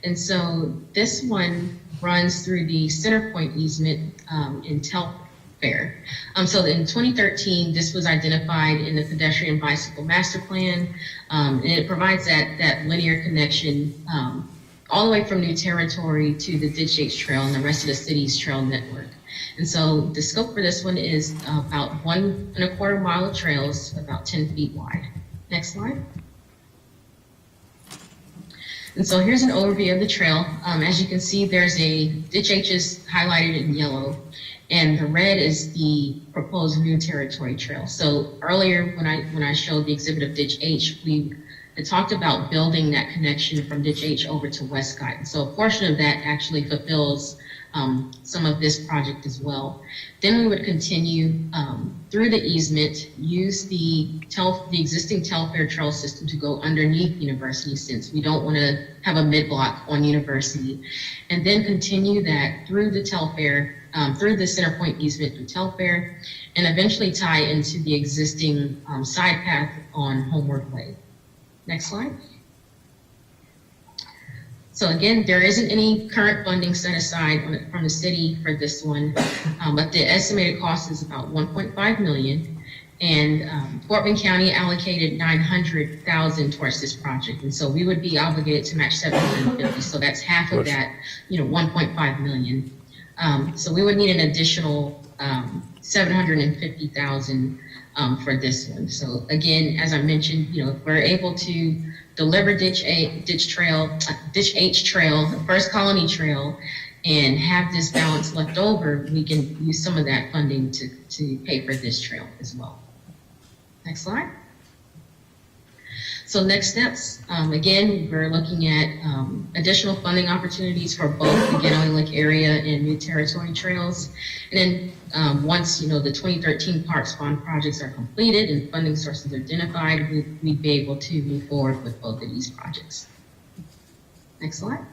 And so this one runs through the Centerpoint easement in Telfair. So in 2013, this was identified in the pedestrian bicycle master plan, and it provides that linear connection all the way from New Territory to the Ditch Yates Trail and the rest of the city's trail network. And so the scope for this one is about 1 1/4 mile of trails, about 10 feet wide. Next slide. And so here's an overview of the trail. As you can see, there's Ditch H is highlighted in yellow, and the red is the proposed new territory trail. So earlier when I showed the exhibit of Ditch H, we had talked about building that connection from Ditch H over to Westcott. And so a portion of that actually fulfills some of this project as well. Then we would continue through the easement, use the existing Telfair trail system to go underneath University, since we don't want to have a mid-block on University, and then continue that through the Telfair, through the Center Point easement through Telfair, and eventually tie into the existing side path on Homeward Way. Next slide. So again, there isn't any current funding set aside from the city for this one, but the estimated cost is about $1.5 million, and Fort Bend County allocated $900,000 towards this project, and so we would be obligated to match $750,000. So that's half of that, $1.5 million. So we would need an additional $750,000 for this one. So again, as I mentioned, if we're able to deliver Ditch H Trail, the First Colony Trail, and have this balance left over, we can use some of that funding to pay for this trail as well. Next slide. So next steps, again, we're looking at additional funding opportunities for both the Ganaway Lake area and new territory trails. And then once, the 2013 Parks Bond projects are completed and funding sources are identified, we'd be able to move forward with both of these projects. Next slide.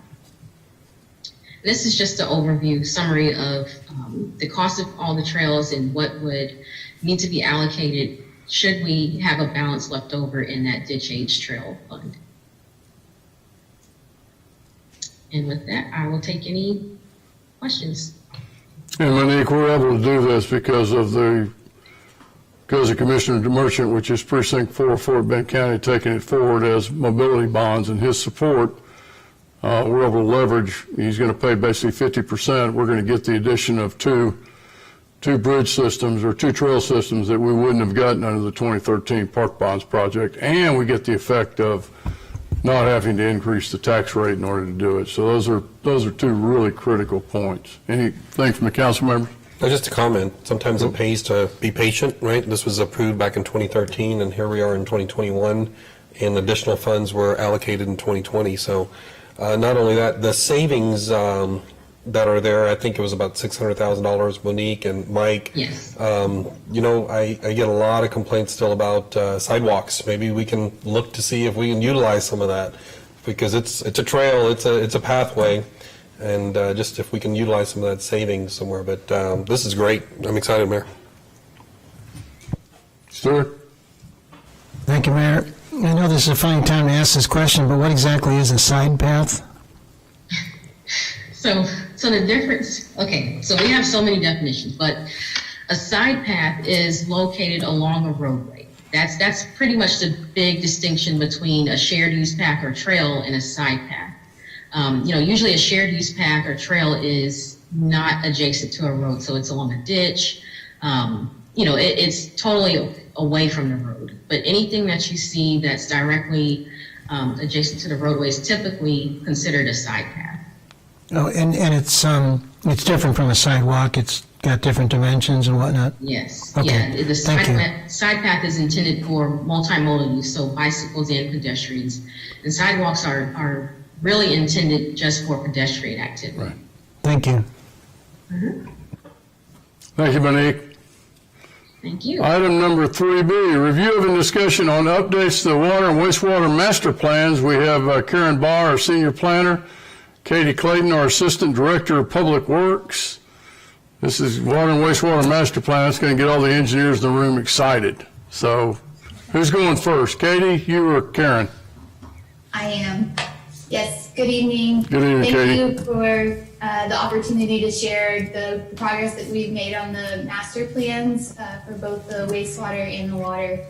This is just an overview summary of the cost of all the trails and what would need to be allocated should we have a balance left over in that Ditch H Trail Fund. And with that, I will take any questions. And Monique, we're able to do this because of Commissioner DeMerchant, which is Precinct 4, Fort Bend County, taking it forward as mobility bonds, and his support. We're able to leverage. He's going to pay basically 50%. We're going to get the addition of two bridge systems or two trail systems that we wouldn't have gotten under the 2013 Park Bonds project, and we get the effect of not having to increase the tax rate in order to do it. So those are two really critical points. Anything from the council members? Just a comment. Sometimes it pays to be patient, right? This was approved back in 2013, and here we are in 2021, and additional funds were allocated in 2020. So not only that, the savings that are there, I think it was about $600,000, Monique and Mike. Yes. I get a lot of complaints still about sidewalks. Maybe we can look to see if we can utilize some of that, because it's a trail, it's a pathway, and just if we can utilize some of that savings somewhere. But this is great. I'm excited, Mayor. Stuart? Thank you, Mayor. I know this is a funny time to ask this question, but what exactly is a side path? So the difference, okay, so we have so many definitions, but a side path is located along a roadway. That's pretty much the big distinction between a shared use path or trail and a side path. Usually a shared use path or trail is not adjacent to a road, so it's along a ditch. It's totally away from the road. But anything that you see that's directly adjacent to the roadway is typically considered a side path. Oh, and it's different from a sidewalk. It's got different dimensions and whatnot. Yes. Okay. Yeah. The Thank side path is intended for multimodal use, so bicycles and pedestrians. And sidewalks are really intended just for pedestrian activity. Right. Thank you. Mm-hmm. Thank you, Monique. Thank you. Item number 3B, review of and discussion on updates to the water and wastewater master plans. We have Karen Barr, our senior planner, Katie Clayton, our Assistant Director of Public Works. This is Water and Wastewater Master Plan. It's going to get all the engineers in the room excited. So who's going first? Katie, you or Karen? I am. Yes, good evening. Good evening, Katie. Thank you for the opportunity to share the progress that we've made on the master plans for both the wastewater and the water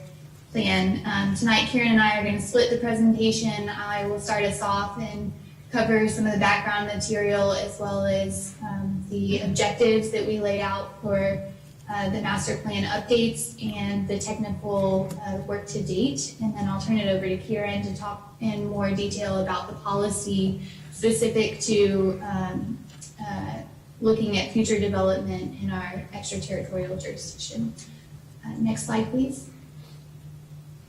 plan. Tonight, Karen and I are going to split the presentation. I will start us off and cover some of the background material as well as the objectives that we laid out for the master plan updates and the technical work to date. And then I'll turn it over to Kieran to talk in more detail about the policy specific to looking at future development in our extraterritorial jurisdiction. Next slide, please.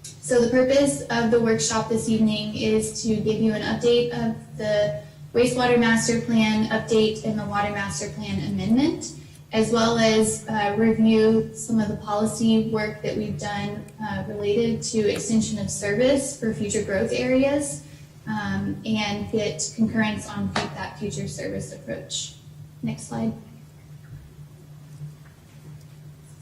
So the purpose of the workshop this evening is to give you an update of the wastewater master plan update and the water master plan amendment, as well as review some of the policy work that we've done related to extension of service for future growth areas, and get concurrence on that future service approach. Next slide.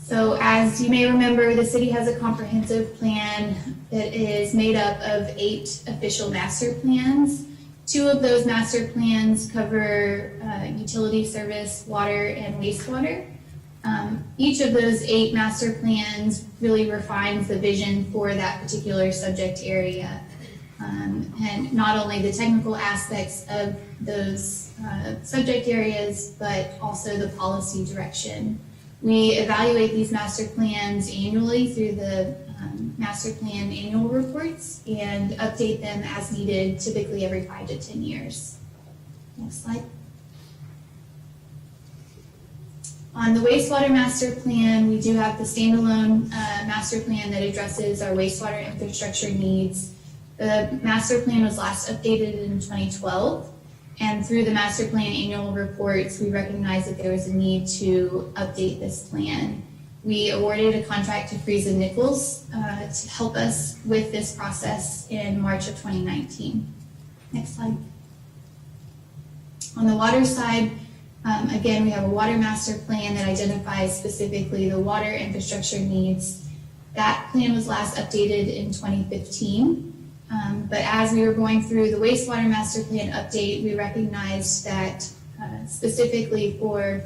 So as you may remember, the city has a comprehensive plan that is made up of 8 official master plans. 2 of those master plans cover utility service, water, and wastewater. Each of those 8 master plans really refines the vision for that particular subject area. And not only the technical aspects of those subject areas, but also the policy direction. We evaluate these master plans annually through the master plan annual reports and update them as needed, typically every 5 to 10 years. Next slide. On the wastewater master plan, we do have the standalone master plan that addresses our wastewater infrastructure needs. The master plan was last updated in 2012, and through the master plan annual reports, we recognized that there was a need to update this plan. We awarded a contract to Friese and Nichols to help us with this process in March of 2019. Next slide. On the water side, again, we have a water master plan that identifies specifically the water infrastructure needs. That plan was last updated in 2015. But as we were going through the wastewater master plan update, we recognized that specifically for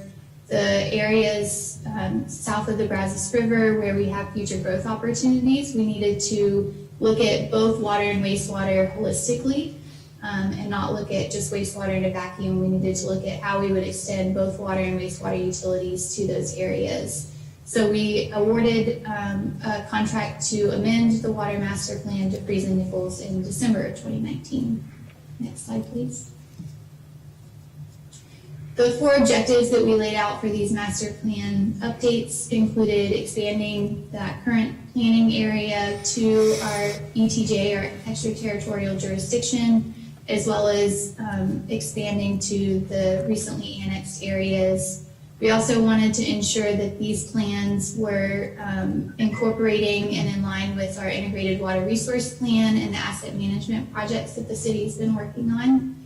the areas south of the Brazos River where we have future growth opportunities, we needed to look at both water and wastewater holistically and not look at just wastewater in a vacuum. We needed to look at how we would extend both water and wastewater utilities to those areas. So we awarded a contract to amend the water master plan to Friese and Nichols in December of 2019. Next slide, please. The 4 objectives that we laid out for these master plan updates included expanding that current planning area to our ETJ, our extraterritorial jurisdiction, as well as expanding to the recently annexed areas. We also wanted to ensure that these plans were incorporating and in line with our integrated water resource plan and the asset management projects that the city's been working on.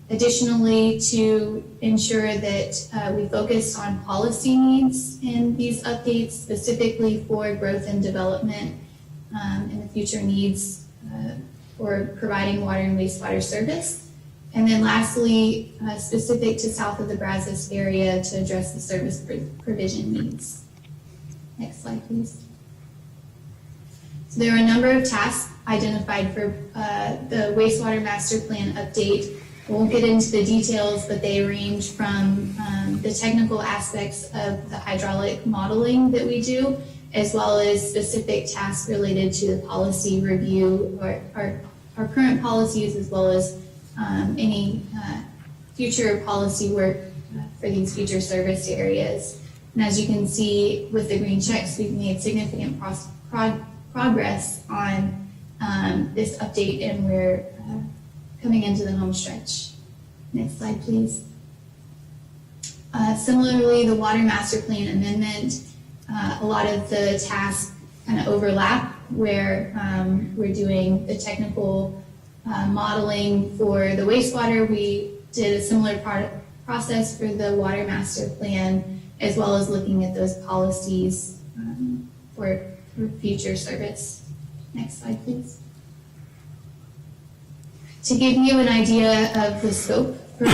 Additionally, to ensure that we focus on policy needs in these updates, specifically for growth and development and the future needs for providing water and wastewater service. And then lastly, specific to south of the Brazos area to address the service provision needs. Next slide, please. So there are a number of tasks identified for the wastewater master plan update. We won't get into the details, but they range from the technical aspects of the hydraulic modeling that we do, as well as specific tasks related to the policy review, or our current policies, as well as any future policy work for these future service areas. And as you can see with the green checks, we've made significant progress on this update, and we're coming into the home stretch. Next slide, please. Similarly, the water master plan amendment, a lot of the tasks kind of overlap where we're doing the technical modeling for the wastewater. We did a similar process for the water master plan, as well as looking at those policies for future service. Next slide, please. To give you an idea of the scope for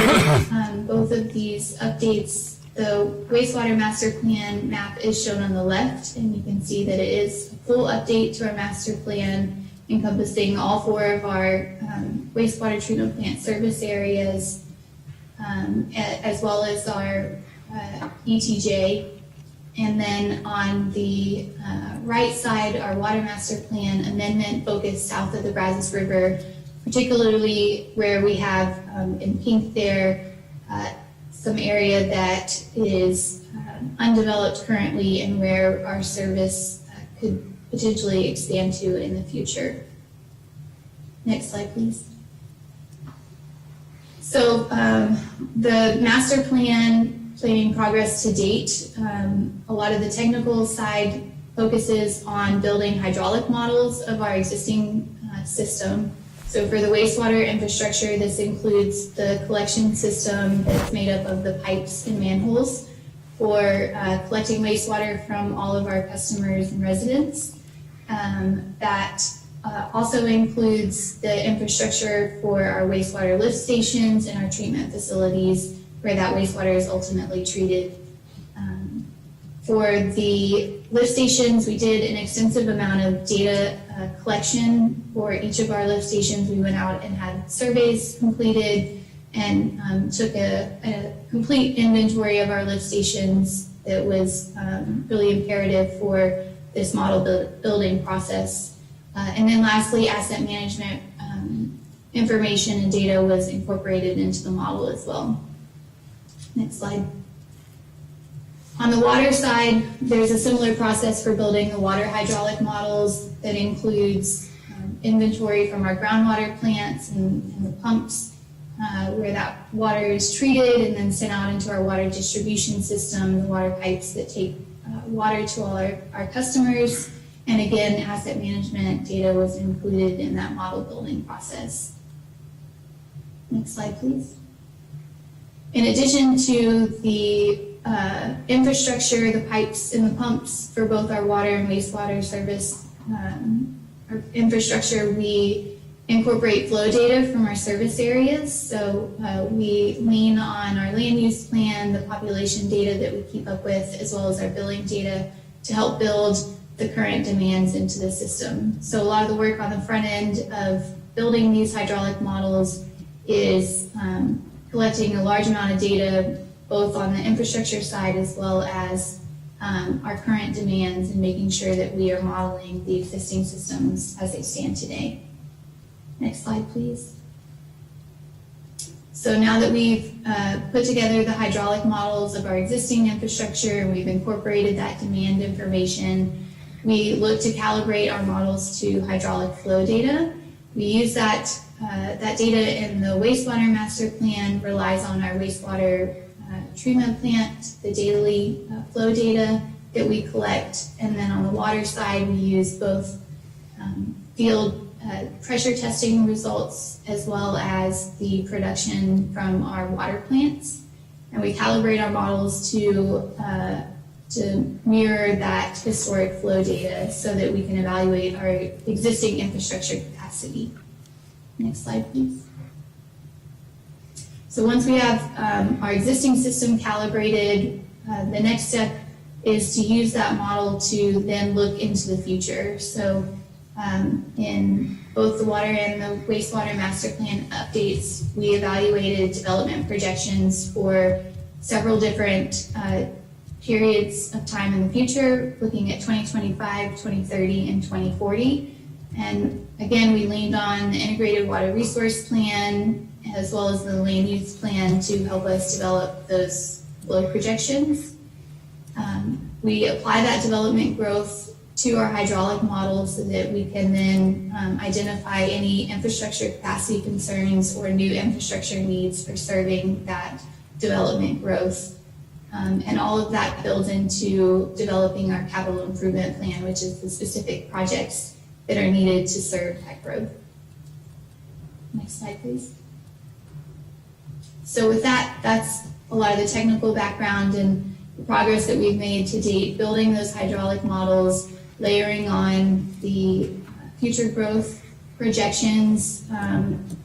both of these updates, the wastewater master plan map is shown on the left, and you can see that it is a full update to our master plan encompassing all 4 of our wastewater treatment plant service areas, as well as our ETJ. And then on the right side, our water master plan amendment focused south of the Brazos River, particularly where we have in pink there some area that is undeveloped currently and where our service could potentially expand to in the future. Next slide, please. So the master planning progress to date, a lot of the technical side focuses on building hydraulic models of our existing system. So for the wastewater infrastructure, this includes the collection system that's made up of the pipes and manholes for collecting wastewater from all of our customers and residents. That also includes the infrastructure for our wastewater lift stations and our treatment facilities where that wastewater is ultimately treated. For the lift stations, we did an extensive amount of data collection for each of our lift stations. We went out and had surveys completed and took a complete inventory of our lift stations that was really imperative for this model building process. And then lastly, asset management information and data was incorporated into the model as well. Next slide. On the water side, there's a similar process for building the water hydraulic models that includes inventory from our groundwater plants and the pumps where that water is treated and then sent out into our water distribution system, the water pipes that take water to all our customers. And again, asset management data was included in that model building process. Next slide, please. In addition to the infrastructure, the pipes and the pumps for both our water and wastewater service our infrastructure, we incorporate flow data from our service areas. So we lean on our land use plan, the population data that we keep up with, as well as our billing data to help build the current demands into the system. So a lot of the work on the front end of building these hydraulic models is collecting a large amount of data both on the infrastructure side as well as our current demands and making sure that we are modeling the existing systems as they stand today. Next slide, please. So now that we've put together the hydraulic models of our existing infrastructure and we've incorporated that demand information, we look to calibrate our models to hydraulic flow data. We use that data in the wastewater master plan, relies on our wastewater treatment plant, the daily flow data that we collect. And then on the water side, we use both field pressure testing results as well as the production from our water plants. And we calibrate our models to mirror that historic flow data so that we can evaluate our existing infrastructure capacity. Next slide, please. So once we have our existing system calibrated, the next step is to use that model to then look into the future. So in both the water and the wastewater master plan updates, we evaluated development projections for several different periods of time in the future, looking at 2025, 2030, and 2040. And again, we leaned on the integrated water resource plan as well as the land use plan to help us develop those flow projections. We apply that development growth to our hydraulic models so that we can then identify any infrastructure capacity concerns or new infrastructure needs for serving that development growth. And all of that builds into developing our capital improvement plan, which is the specific projects that are needed to serve that growth. Next slide, please. So with that, that's a lot of the technical background and the progress that we've made to date, building those hydraulic models, layering on the future growth projections,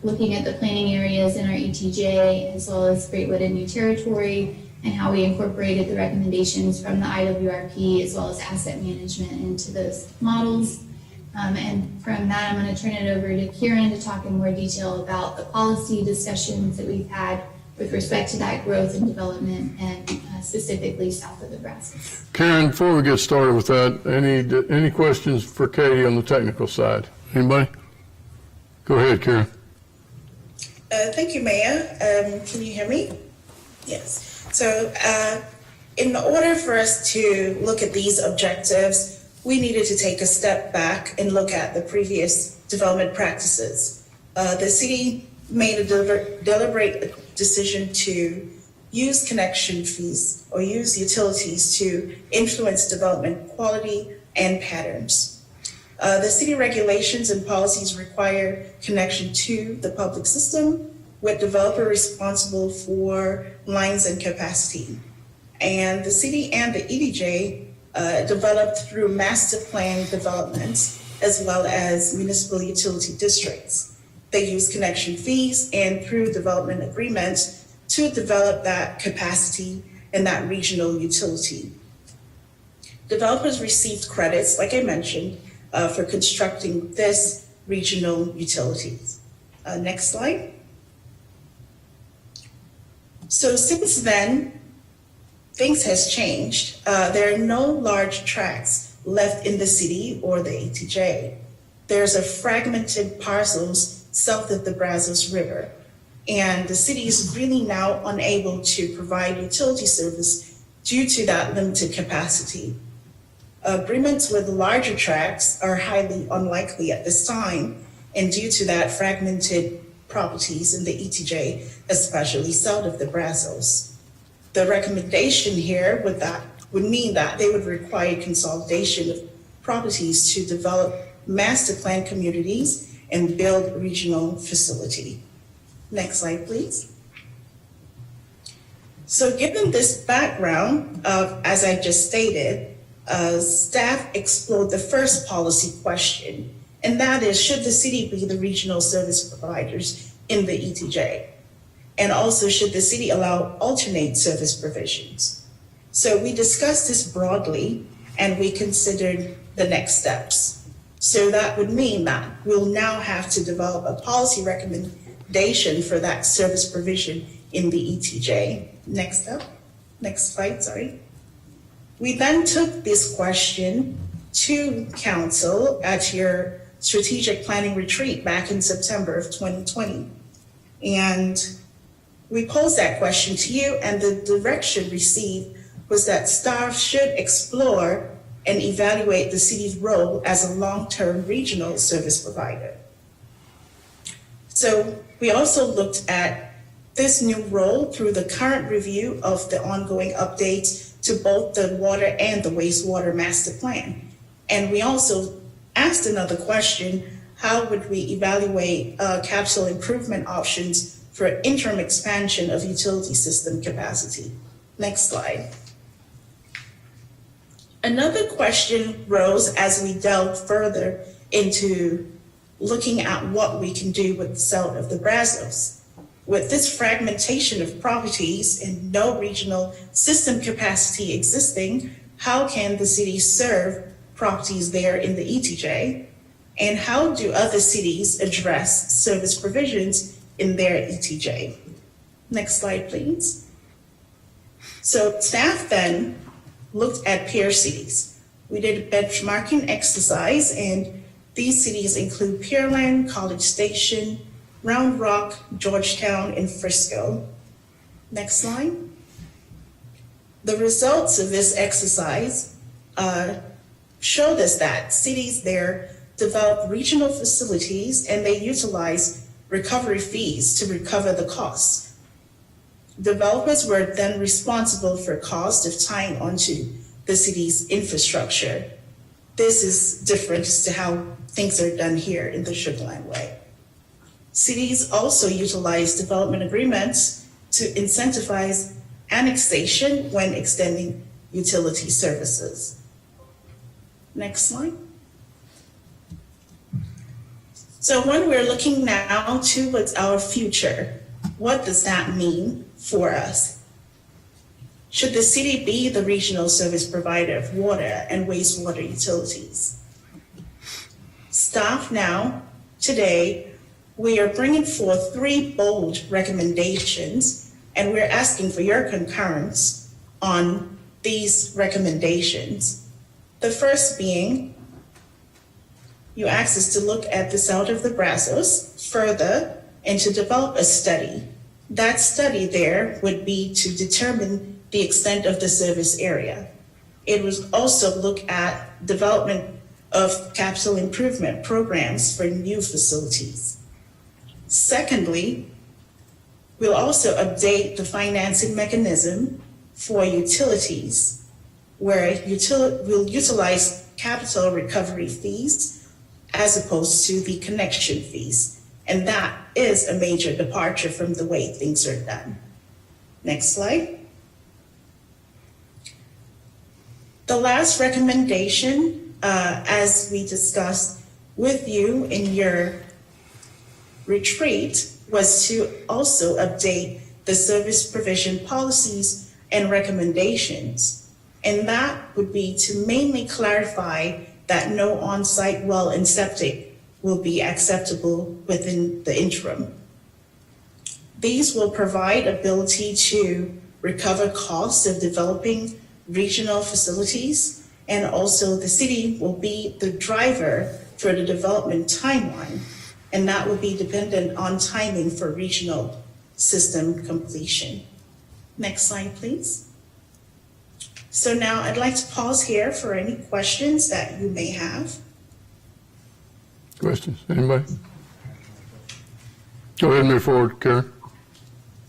looking at the planning areas in our ETJ, as well as Great Wood and New Territory, and how we incorporated the recommendations from the IWRP as well as asset management into those models. And from that, I'm going to turn it over to Kieran to talk in more detail about the policy discussions that we've had with respect to that growth and development, and specifically south of the Brazos. Karen, before we get started with that, any questions for Katie on the technical side? Anybody? Go ahead, Karen. Thank you, Mayor. Can you hear me? Yes. So in order for us to look at these objectives, we needed to take a step back and look at the previous development practices. The city made a deliberate decision to use connection fees or use utilities to influence development quality and patterns. The city regulations and policies require connection to the public system with developer responsible for lines and capacity. And the city and the EDJ developed through master plan developments as well as municipal utility districts. They use connection fees and through development agreements to develop that capacity and that regional utility. Developers received credits, like I mentioned, for constructing this regional utilities. Next slide. So since then, things has changed. There are no large tracts left in the city or the ETJ. There's a fragmented parcels south of the Brazos River, and the city is really now unable to provide utility service due to that limited capacity. Agreements with larger tracts are highly unlikely at this time, and due to that fragmented properties in the ETJ, especially south of the Brazos. The recommendation here would mean that they would require consolidation of properties to develop master plan communities and build regional facility. Next slide, please. So given this background, as I just stated, staff explored the first policy question, and that is, should the city be the regional service providers in the ETJ? And also, should the city allow alternate service provisions? So we discussed this broadly, and we considered the next steps. So that would mean that we'll now have to develop a policy recommendation for that service provision in the ETJ. Next slide, sorry. We then took this question to council at your strategic planning retreat back in September of 2020. And we posed that question to you, and the direction received was that staff should explore and evaluate the city's role as a long-term regional service provider. So we also looked at this new role through the current review of the ongoing updates to both the water and the wastewater master plan. And we also asked another question: how would we evaluate capital improvement options for interim expansion of utility system capacity? Next slide. Another question rose as we delved further into looking at what we can do with the south of the Brazos. With this fragmentation of properties and no regional system capacity existing, how can the city serve properties there in the ETJ? And how do other cities address service provisions in their ETJ? Next slide, please. So staff then looked at peer cities. We did a benchmarking exercise, and these cities include Pearland, College Station, Round Rock, Georgetown, and Frisco. Next slide. The results of this exercise showed us that cities there develop regional facilities, and they utilize recovery fees to recover the costs. Developers were then responsible for cost of tying onto the city's infrastructure. This is different as to how things are done here in the Sugar Land Way. Cities also utilize development agreements to incentivize annexation when extending utility services. Next slide. So when we're looking now towards our future, what does that mean for us? Should the city be the regional service provider of water and wastewater utilities? Staff now, today, we are bringing forth 3 bold recommendations, and we're asking for your concurrence on these recommendations. The first being, you asked us to look at the south of the Brazos further and to develop a study. That study there would be to determine the extent of the service area. It would also look at development of capital improvement programs for new facilities. Secondly, we'll also update the financing mechanism for utilities, where we'll utilize capital recovery fees as opposed to the connection fees. And that is a major departure from the way things are done. Next slide. The last recommendation, as we discussed with you in your retreat, was to also update the service provision policies and recommendations. And that would be to mainly clarify that no on-site well and septic will be acceptable within the interim. These will provide ability to recover costs of developing regional facilities, and also the city will be the driver for the development timeline, and that will be dependent on timing for regional system completion. Next slide, please. So now I'd like to pause here for any questions that you may have. Questions? Anybody? Go ahead and move forward, Karen.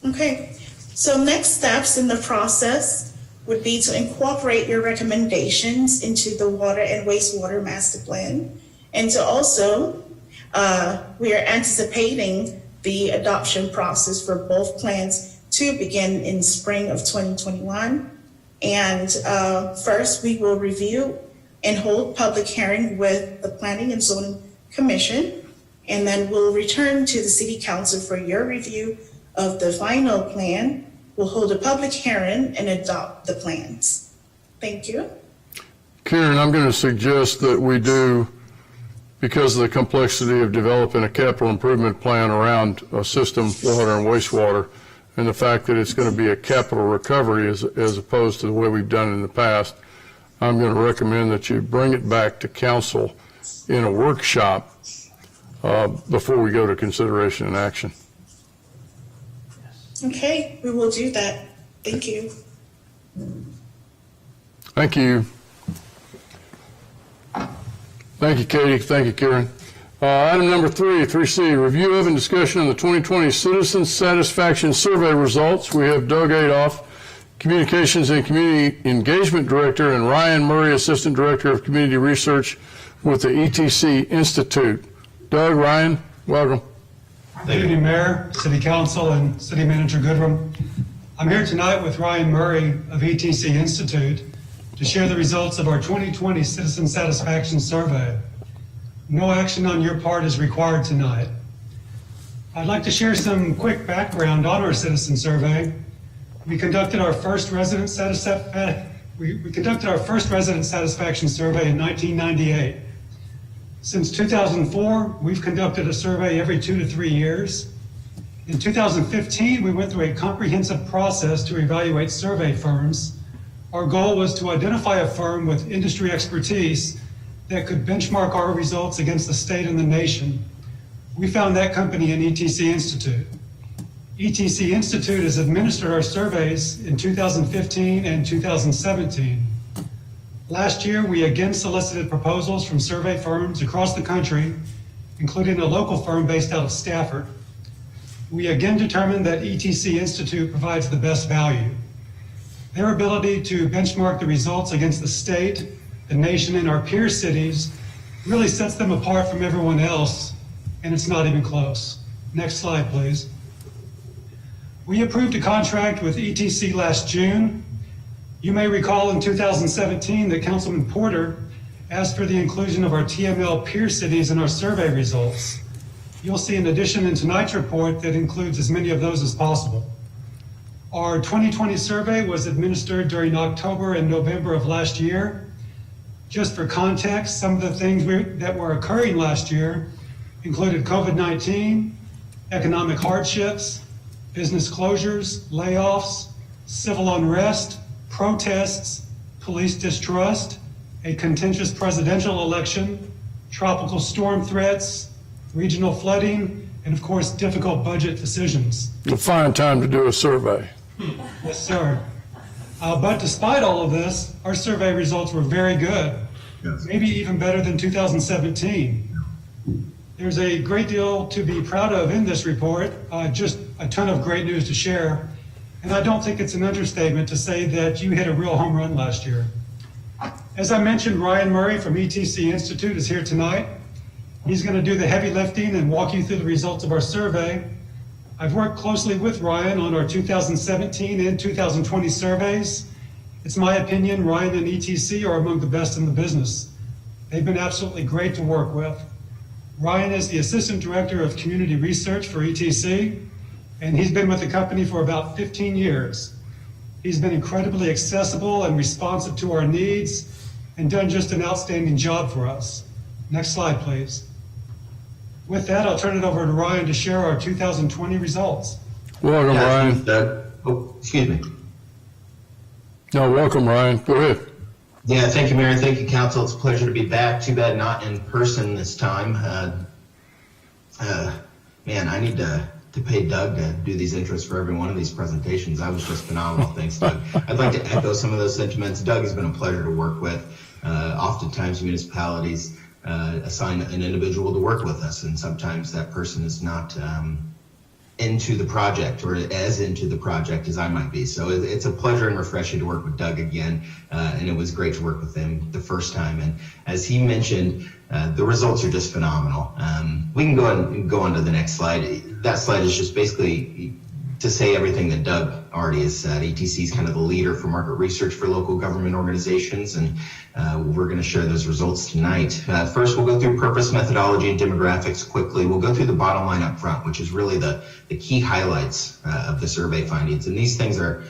Okay, so next steps in the process would be to incorporate your recommendations into the water and wastewater master plan, and to also, we are anticipating the adoption process for both plans to begin in spring of 2021. And first, we will review and hold public hearing with the Planning and Zoning Commission, and then we'll return to the City Council for your review of the final plan. We'll hold a public hearing and adopt the plans. Thank you. Karen, I'm going to suggest that we do, because of the complexity of developing a capital improvement plan around a system, water and wastewater, and the fact that it's going to be a capital recovery as opposed to the way we've done it in the past, I'm going to recommend that you bring it back to council in a workshop before we go to consideration and action. Okay, we will do that. Thank you. Thank you. Thank you, Katie. Thank you, Karen. Item number 3C, review of and discussion of the 2020 Citizen Satisfaction Survey results. We have Doug Adolph, Communications and Community Engagement Director, and Ryan Murray, Assistant Director of Community Research with the ETC Institute. Doug, Ryan, welcome. Good evening, Mayor, City Council, and City Manager Goodrum. I'm here tonight with Ryan Murray of ETC Institute to share the results of our 2020 Citizen Satisfaction Survey. No action on your part is required tonight. I'd like to share some quick background on our citizen survey. We conducted our first resident satisfaction survey in 1998. Since 2004, we've conducted a survey every 2 to 3 years. In 2015, we went through a comprehensive process to evaluate survey firms. Our goal was to identify a firm with industry expertise that could benchmark our results against the state and the nation. We found that company in ETC Institute. ETC Institute has administered our surveys in 2015 and 2017. Last year, we again solicited proposals from survey firms across the country, including a local firm based out of Stafford. We again determined that ETC Institute provides the best value. Their ability to benchmark the results against the state, the nation, and our peer cities really sets them apart from everyone else, and it's not even close. Next slide, please. We approved a contract with ETC last June. You may recall in 2017 that Councilman Porter asked for the inclusion of our TML peer cities in our survey results. You'll see an addition in tonight's report that includes as many of those as possible. Our 2020 survey was administered during October and November of last year. Just for context, some of the things that were occurring last year included COVID-19, economic hardships, business closures, layoffs, civil unrest, protests, police distrust, a contentious presidential election, tropical storm threats, regional flooding, and of course, difficult budget decisions. A fine time to do a survey. Yes, sir. But despite all of this, our survey results were very good, maybe even better than 2017. There's a great deal to be proud of in this report, just a ton of great news to share. And I don't think it's an understatement to say that you hit a real home run last year. As I mentioned, Ryan Murray from ETC Institute is here tonight. He's going to do the heavy lifting and walk you through the results of our survey. I've worked closely with Ryan on our 2017 and 2020 surveys. It's my opinion Ryan and ETC are among the best in the business. They've been absolutely great to work with. Ryan is the Assistant Director of Community Research for ETC, and he's been with the company for about 15 years. He's been incredibly accessible and responsive to our needs and done just an outstanding job for us. Next slide, please. With that, I'll turn it over to Ryan to share our 2020 results. Welcome, Ryan. Doug. Oh, excuse me. No, welcome, Ryan. Go ahead. Yeah, thank you, Mayor. Thank you, Council. It's a pleasure to be back. Too bad not in person this time. Man, I need to pay Doug to do these intros for every one of these presentations. That was just phenomenal. Thanks, Doug. I'd like to echo some of those sentiments. Doug has been a pleasure to work with. Oftentimes, municipalities assign an individual to work with us, and sometimes that person is not into the project or as into the project as I might be. So it's a pleasure and refreshing to work with Doug again, and it was great to work with him the first time. And as he mentioned, the results are just phenomenal. We can go on to the next slide. That slide is just basically to say everything that Doug already has said. ETC is kind of the leader for market research for local government organizations, and we're going to share those results tonight. First, we'll go through purpose, methodology, and demographics quickly. We'll go through the bottom line up front, which is really the key highlights of the survey findings. And these things are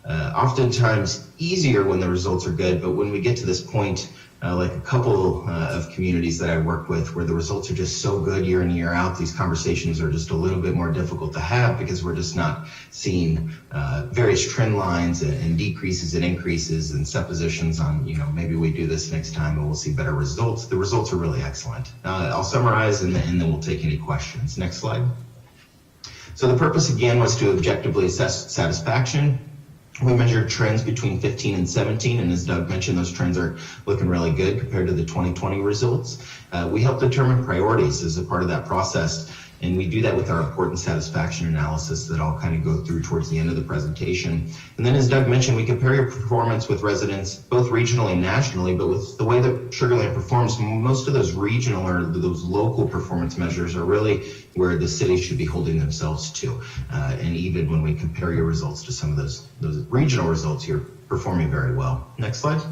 oftentimes easier when the results are good, but when we get to this point, like a couple of communities that I work with where the results are just so good year in, year out, these conversations are just a little bit more difficult to have because we're just not seeing various trend lines and decreases and increases and suppositions on, maybe we do this next time and we'll see better results. The results are really excellent. I'll summarize and then we'll take any questions. Next slide. So the purpose again was to objectively assess satisfaction. We measured trends between 15 and 17, and as Doug mentioned, those trends are looking really good compared to the 2020 results. We help determine priorities as a part of that process, and we do that with our report and satisfaction analysis that I'll kind of go through towards the end of the presentation. And then as Doug mentioned, we compare your performance with residents, both regionally and nationally, but with the way that Sugar Land performs, most of those regional or those local performance measures are really where the city should be holding themselves to. And even when we compare your results to some of those regional results, you're performing very well. Next slide.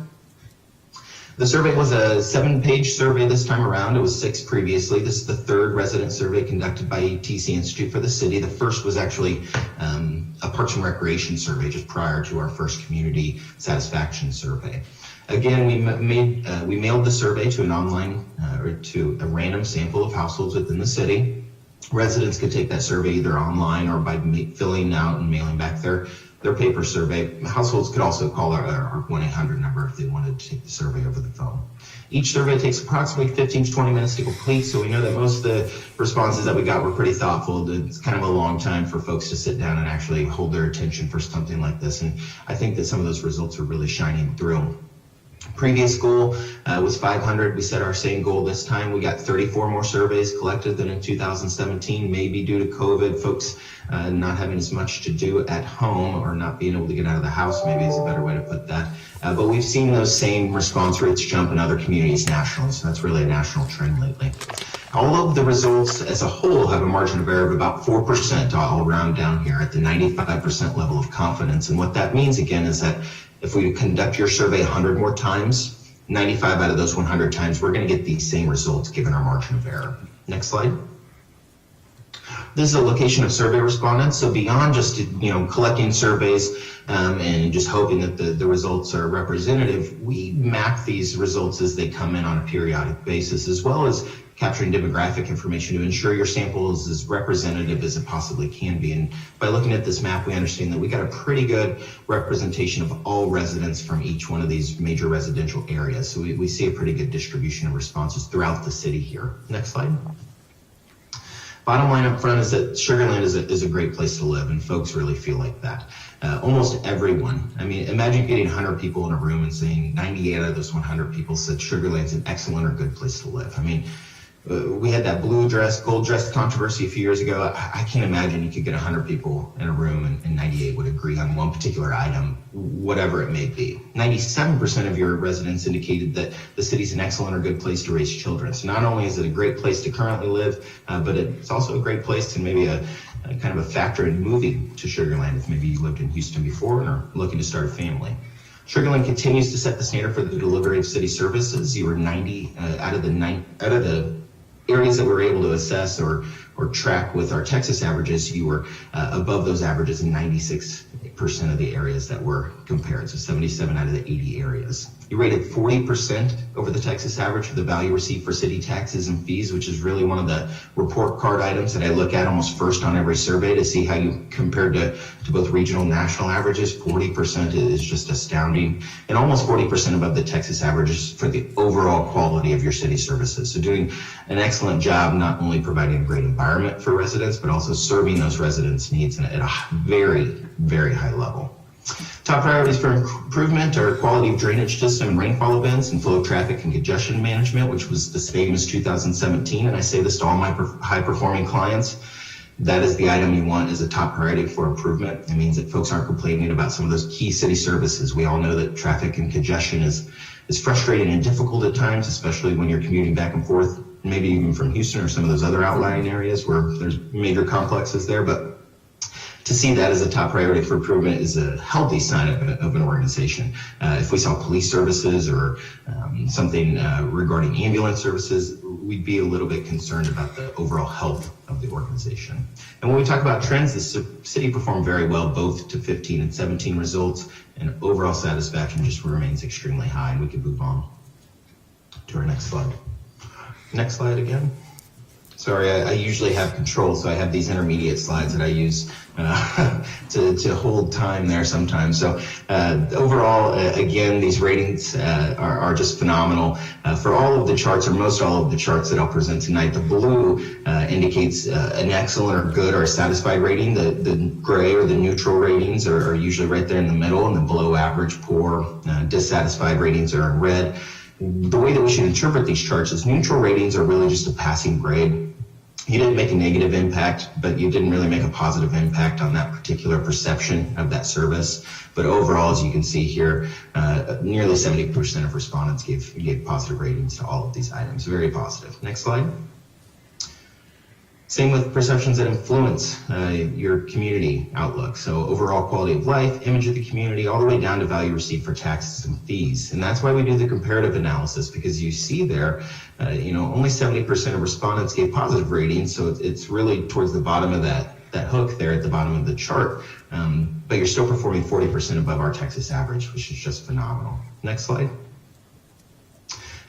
The survey was a 7-page survey this time around. It was 6 previously. This is the 3rd resident survey conducted by ETC Institute for the city. The first was actually a Parks and Recreation survey just prior to our first community satisfaction survey. Again, we mailed the survey to an online or to a random sample of households within the city. Residents could take that survey either online or by filling out and mailing back their paper survey. Households could also call our 1-800 number if they wanted to take the survey over the phone. Each survey takes approximately 15 to 20 minutes to complete, so we know that most of the responses that we got were pretty thoughtful. It's kind of a long time for folks to sit down and actually hold their attention for something like this, and I think that some of those results are really shining through. Previous goal was 500. We set our same goal this time. We got 34 more surveys collected than in 2017, maybe due to COVID, folks not having as much to do at home or not being able to get out of the house, maybe is a better way to put that. But we've seen those same response rates jump in other communities nationally, so that's really a national trend lately. All of the results as a whole have a margin of error of about 4% all around down here at the 95% level of confidence. And what that means again is that if we conduct your survey 100 more times, 95 out of those 100 times, we're going to get these same results given our margin of error. Next slide. This is a location of survey respondents. So beyond just collecting surveys and just hoping that the results are representative, we map these results as they come in on a periodic basis, as well as capturing demographic information to ensure your sample is as representative as it possibly can be. And by looking at this map, we understand that we got a pretty good representation of all residents from each one of these major residential areas. So we see a pretty good distribution of responses throughout the city here. Next slide. Bottom line up front is that Sugar Land is a great place to live, and folks really feel like that. Almost everyone, I mean, imagine getting 100 people in a room and saying 98 out of those 100 people said Sugar Land's an excellent or good place to live. I mean, we had that blue dress, gold dress controversy a few years ago. I can't imagine you could get 100 people in a room and 98 would agree on one particular item, whatever it may be. 97% of your residents indicated that the city's an excellent or good place to raise children. So not only is it a great place to currently live, but it's also a great place to maybe a kind of a factor in moving to Sugar Land if maybe you lived in Houston before and are looking to start a family. Sugar Land continues to set the standard for the delivery of city services. You were 90 out of the areas that we were able to assess or track with our Texas averages, you were above those averages in 96% of the areas that were compared, so 77 out of the 80 areas. You rated 40% over the Texas average for the value received for city taxes and fees, which is really one of the report card items that I look at almost first on every survey to see how you compared to both regional and national averages. 40% is just astounding, and almost 40% above the Texas averages for the overall quality of your city services. So doing an excellent job not only providing a great environment for residents, but also serving those residents' needs at a very, very high level. Top priorities for improvement are quality of drainage system and rainfall events and flow traffic and congestion management, which was the same as 2017. And I say this to all my high-performing clients. That is the item you want as a top priority for improvement. It means that folks aren't complaining about some of those key city services. We all know that traffic and congestion is frustrating and difficult at times, especially when you're commuting back and forth, maybe even from Houston or some of those other outlying areas where there's major complexes there. But to see that as a top priority for improvement is a healthy sign of an organization. If we saw police services or something regarding ambulance services, we'd be a little bit concerned about the overall health of the organization. And when we talk about trends, the city performed very well both to 15 and 17 results, and overall satisfaction just remains extremely high. And we can move on to our next slide. Next slide again. Sorry, I usually have control, so I have these intermediate slides that I use to hold time there sometimes. So overall, again, these ratings are just phenomenal. For all of the charts, or most all of the charts that I'll present tonight, the blue indicates an excellent or good or satisfied rating. The gray or the neutral ratings are usually right there in the middle, and the below average, poor, dissatisfied ratings are in red. The way that we should interpret these charts is neutral ratings are really just a passing grade. You didn't make a negative impact, but you didn't really make a positive impact on that particular perception of that service. But overall, as you can see here, nearly 70% of respondents gave positive ratings to all of these items. Very positive. Next slide. Same with perceptions that influence your community outlook. So overall quality of life, image of the community, all the way down to value received for taxes and fees. And that's why we do the comparative analysis, because you see there, only 70% of respondents gave positive ratings. So it's really towards the bottom of that hook there at the bottom of the chart. But you're still performing 40% above our Texas average, which is just phenomenal. Next slide.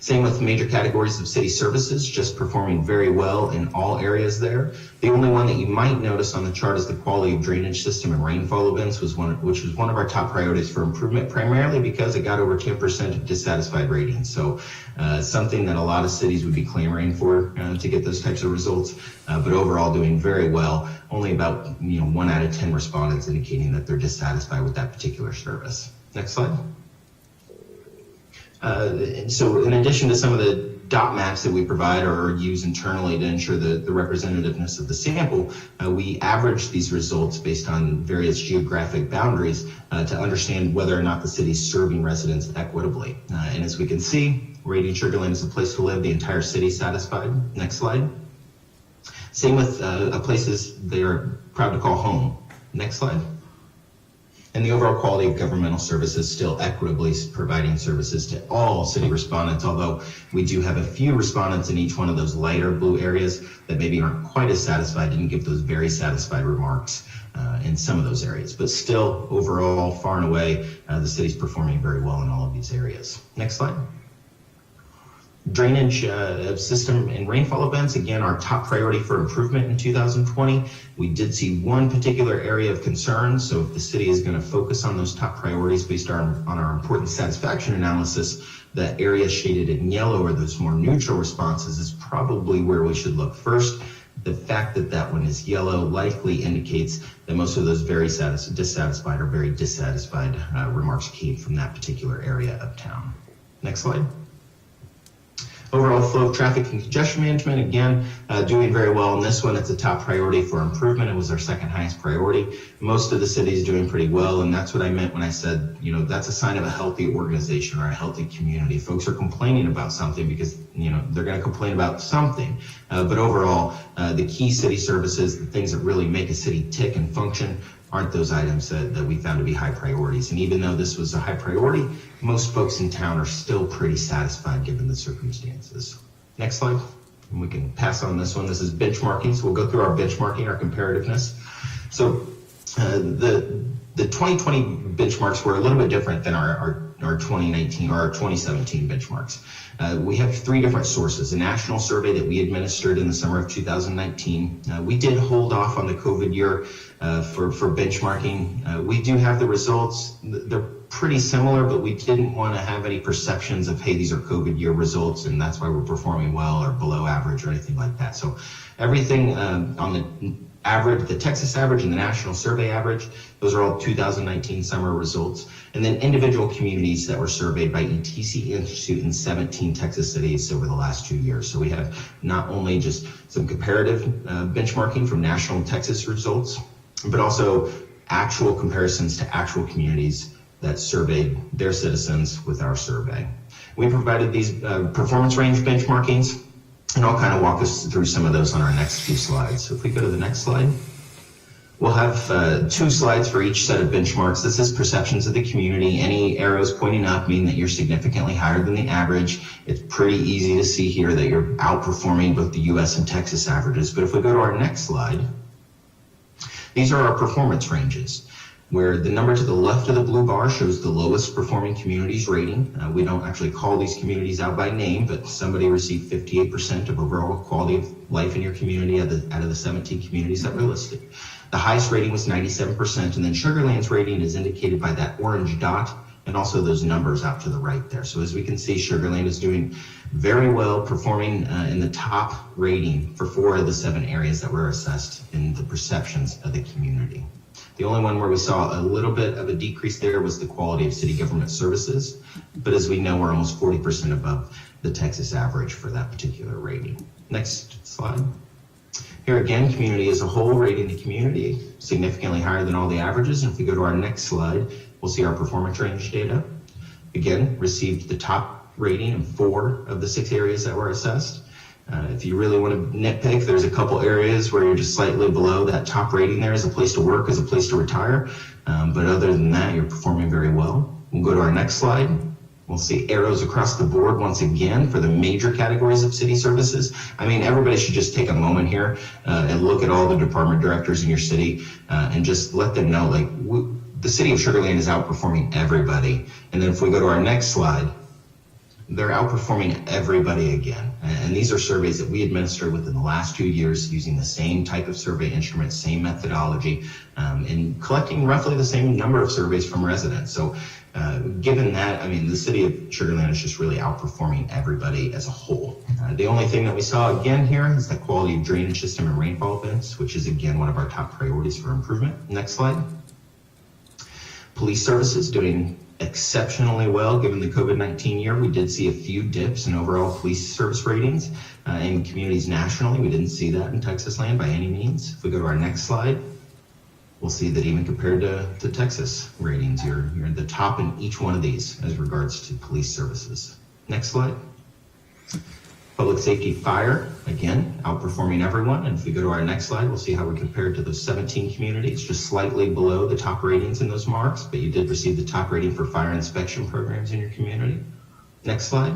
Same with major categories of city services, just performing very well in all areas there. The only one that you might notice on the chart is the quality of drainage system and rainfall events, which was one of our top priorities for improvement, primarily because it got over 10% of dissatisfied ratings. So something that a lot of cities would be clamoring for to get those types of results, but overall doing very well. Only about 1 out of 10 respondents indicating that they're dissatisfied with that particular service. Next slide. So in addition to some of the dot maps that we provide or use internally to ensure the representativeness of the sample, we average these results based on various geographic boundaries to understand whether or not the city is serving residents equitably. And as we can see, rating Sugar Land as a place to live, the entire city satisfied. Next slide. Same with places they are proud to call home. Next slide. And the overall quality of governmental services still equitably providing services to all city respondents, although we do have a few respondents in each one of those lighter blue areas that maybe aren't quite as satisfied, didn't give those very satisfied remarks in some of those areas. But still, overall, far and away, the city's performing very well in all of these areas. Next slide. Drainage system and rainfall events, again, our top priority for improvement in 2020. We did see one particular area of concern, so if the city is going to focus on those top priorities based on our important satisfaction analysis, the area shaded in yellow or those more neutral responses is probably where we should look first. The fact that that one is yellow likely indicates that most of those very dissatisfied or very dissatisfied remarks came from that particular area of town. Next slide. Overall flow of traffic and congestion management, again, doing very well in this one. It's a top priority for improvement. It was our second highest priority. Most of the cities doing pretty well, and that's what I meant when I said, you know, that's a sign of a healthy organization or a healthy community. Folks are complaining about something because, you know, they're going to complain about something. But overall, the key city services, the things that really make a city tick and function, aren't those items that we found to be high priorities. And even though this was a high priority, most folks in town are still pretty satisfied given the circumstances. Next slide. And we can pass on this one. This is benchmarking. So we'll go through our benchmarking, our comparativeness. So the 2020 benchmarks were a little bit different than our 2019 or our 2017 benchmarks. We have three different sources. A national survey that we administered in the summer of 2019. We did hold off on the COVID year for benchmarking. We do have the results. They're pretty similar, but we didn't want to have any perceptions of, hey, these are COVID year results and that's why we're performing well or below average or anything like that. So everything on the average, the Texas average and the national survey average, those are all 2019 summer results. And then individual communities that were surveyed by ETC Institute in 17 Texas cities over the last 2 years. So we have not only just some comparative benchmarking from national Texas results, but also actual comparisons to actual communities that surveyed their citizens with our survey. We provided these performance range benchmarkings, and I'll kind of walk us through some of those on our next few slides. So if we go to the next slide, we'll have 2 slides for each set of benchmarks. This is perceptions of the community. Any arrows pointing up mean that you're significantly higher than the average. It's pretty easy to see here that you're outperforming both the US and Texas averages. But if we go to our next slide, these are our performance ranges, where the number to the left of the blue bar shows the lowest performing communities rating. We don't actually call these communities out by name, but somebody received 58% of overall quality of life in your community out of the 17 communities that were listed. The highest rating was 97%, and then Sugar Land's rating is indicated by that orange dot and also those numbers out to the right there. So as we can see, Sugar Land is doing very well, performing in the top rating for 4 of the 7 areas that were assessed in the perceptions of the community. The only one where we saw a little bit of a decrease there was the quality of city government services. But as we know, we're almost 40% above the Texas average for that particular rating. Next slide. Here again, community as a whole rating the community significantly higher than all the averages. And if we go to our next slide, we'll see our performance range data. Again, received the top rating in 4 of the 6 areas that were assessed. If you really want to nitpick, there's a couple areas where you're just slightly below that top rating there as a place to work, as a place to retire. But other than that, you're performing very well. We'll go to our next slide. We'll see arrows across the board once again for the major categories of city services. I mean, everybody should just take a moment here and look at all the department directors in your city and just let them know, like, the city of Sugar Land is outperforming everybody. And then if we go to our next slide, they're outperforming everybody again. And these are surveys that we administered within the last 2 years using the same type of survey instrument, same methodology, and collecting roughly the same number of surveys from residents. So given that, I mean, the city of Sugar Land is just really outperforming everybody as a whole. The only thing that we saw again here is the quality of drainage system and rainfall events, which is again one of our top priorities for improvement. Next slide. Police services doing exceptionally well given the COVID-19 year. We did see a few dips in overall police service ratings in communities nationally. We didn't see that in Texas Land by any means. If we go to our next slide, we'll see that even compared to Texas ratings, you're at the top in each one of these as regards to police services. Next slide. Public safety fire, again, outperforming everyone. And if we go to our next slide, we'll see how we compared to those 17 communities, just slightly below the top ratings in those marks, but you did receive the top rating for fire inspection programs in your community. Next slide.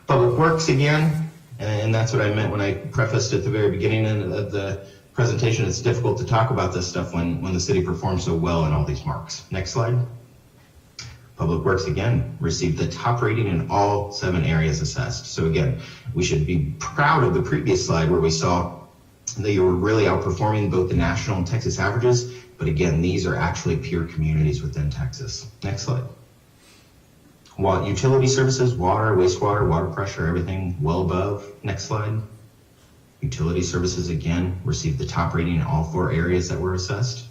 Public works again, and that's what I meant when I prefaced at the very beginning of the presentation. It's difficult to talk about this stuff when the city performs so well in all these marks. Next slide. Public Works, again, received the top rating in all 7 areas assessed. So again, we should be proud of the previous slide where we saw that you were really outperforming both the national and Texas averages. But again, these are actually peer communities within Texas. Next slide. Utility services, water, wastewater, water pressure, everything well above. Next slide. Utility services, again, received the top rating in all 4 areas that were assessed.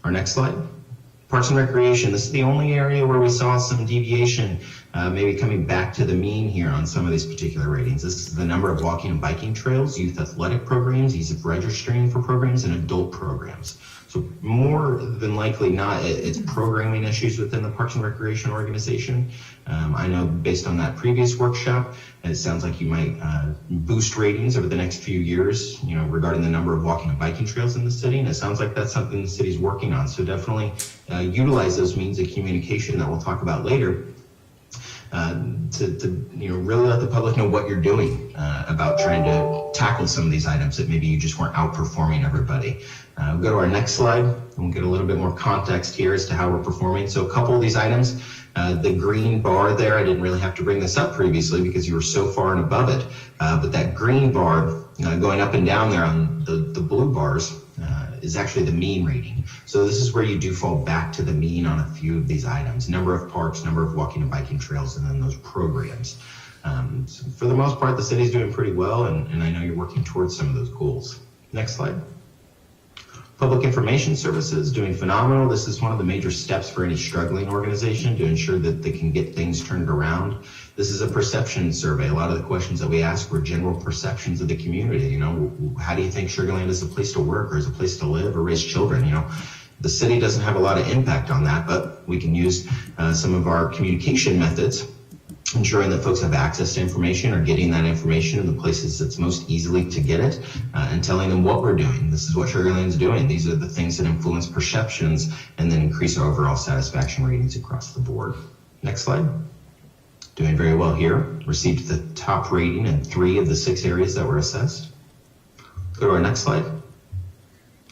Our next slide. Parks and Recreation, this is the only area where we saw some deviation, maybe coming back to the mean here on some of these particular ratings. This is the number of walking and biking trails, youth athletic programs, ease of registering for programs, and adult programs. So more than likely not, it's programming issues within the Parks and Recreation organization. I know based on that previous workshop, it sounds like you might boost ratings over the next few years, regarding the number of walking and biking trails in the city. And it sounds like that's something the city's working on. So definitely utilize those means of communication that we'll talk about later to really let the public know what you're doing about trying to tackle some of these items that maybe you just weren't outperforming everybody. We'll go to our next slide and we'll get a little bit more context here as to how we're performing. So a couple of these items, the green bar there, I didn't really have to bring this up previously because you were so far and above it, but that green bar going up and down there on the blue bars is actually the mean rating. So this is where you do fall back to the mean on a few of these items: number of parks, number of walking and biking trails, and then those programs. So for the most part, the city's doing pretty well, and I know you're working towards some of those goals. Next slide. Public Information Services, doing phenomenal. This is one of the major steps for any struggling organization to ensure that they can get things turned around. This is a perception survey. A lot of the questions that we asked were general perceptions of the community. How do you think Sugar Land is a place to work or is a place to live or raise children? The city doesn't have a lot of impact on that, but we can use some of our communication methods, ensuring that folks have access to information or getting that information in the places that's most easily to get it, and telling them what we're doing. This is what Sugar Land's doing. These are the things that influence perceptions and then increase our overall satisfaction ratings across the board. Next slide. Doing very well here. Received the top rating in 3 of the 6 areas that were assessed. Go to our next slide.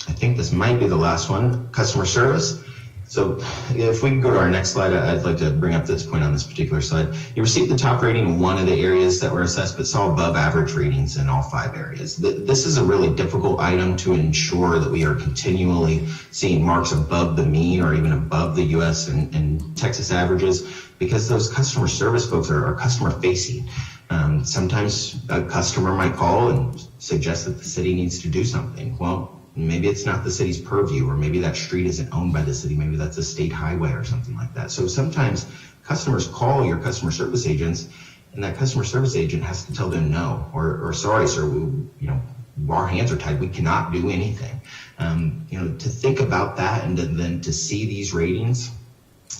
I think this might be the last one. Customer service. So if we can go to our next slide, I'd like to bring up this point on this particular slide. You received the top rating in 1 of the areas that were assessed, but saw above average ratings in all 5 areas. This is a really difficult item to ensure that we are continually seeing marks above the mean or even above the US and Texas averages, because those customer service folks are customer facing. Sometimes a customer might call and suggest that the city needs to do something. Well, maybe it's not the city's purview, or maybe that street isn't owned by the city. Maybe that's a state highway or something like that. So sometimes customers call your customer service agents, and that customer service agent has to tell them no, or sorry, sir, our hands are tied. We cannot do anything. To think about that and then to see these ratings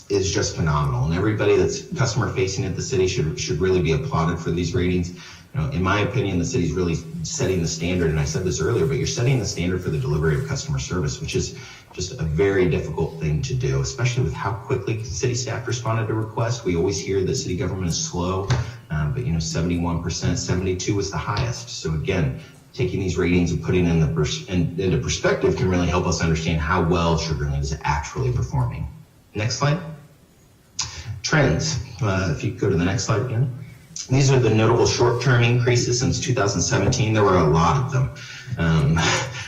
is just phenomenal. And everybody that's customer facing at the city should really be applauded for these ratings. In my opinion, the city's really setting the standard, and I said this earlier, but you're setting the standard for the delivery of customer service, which is just a very difficult thing to do, especially with how quickly city staff responded to requests. We always hear that city government is slow, but 71%, 72 was the highest. So again, taking these ratings and putting into perspective can really help us understand how well Sugar Land is actually performing. Next slide. Trends. If you go to the next slide again. These are the notable short-term increases since 2017. There were a lot of them.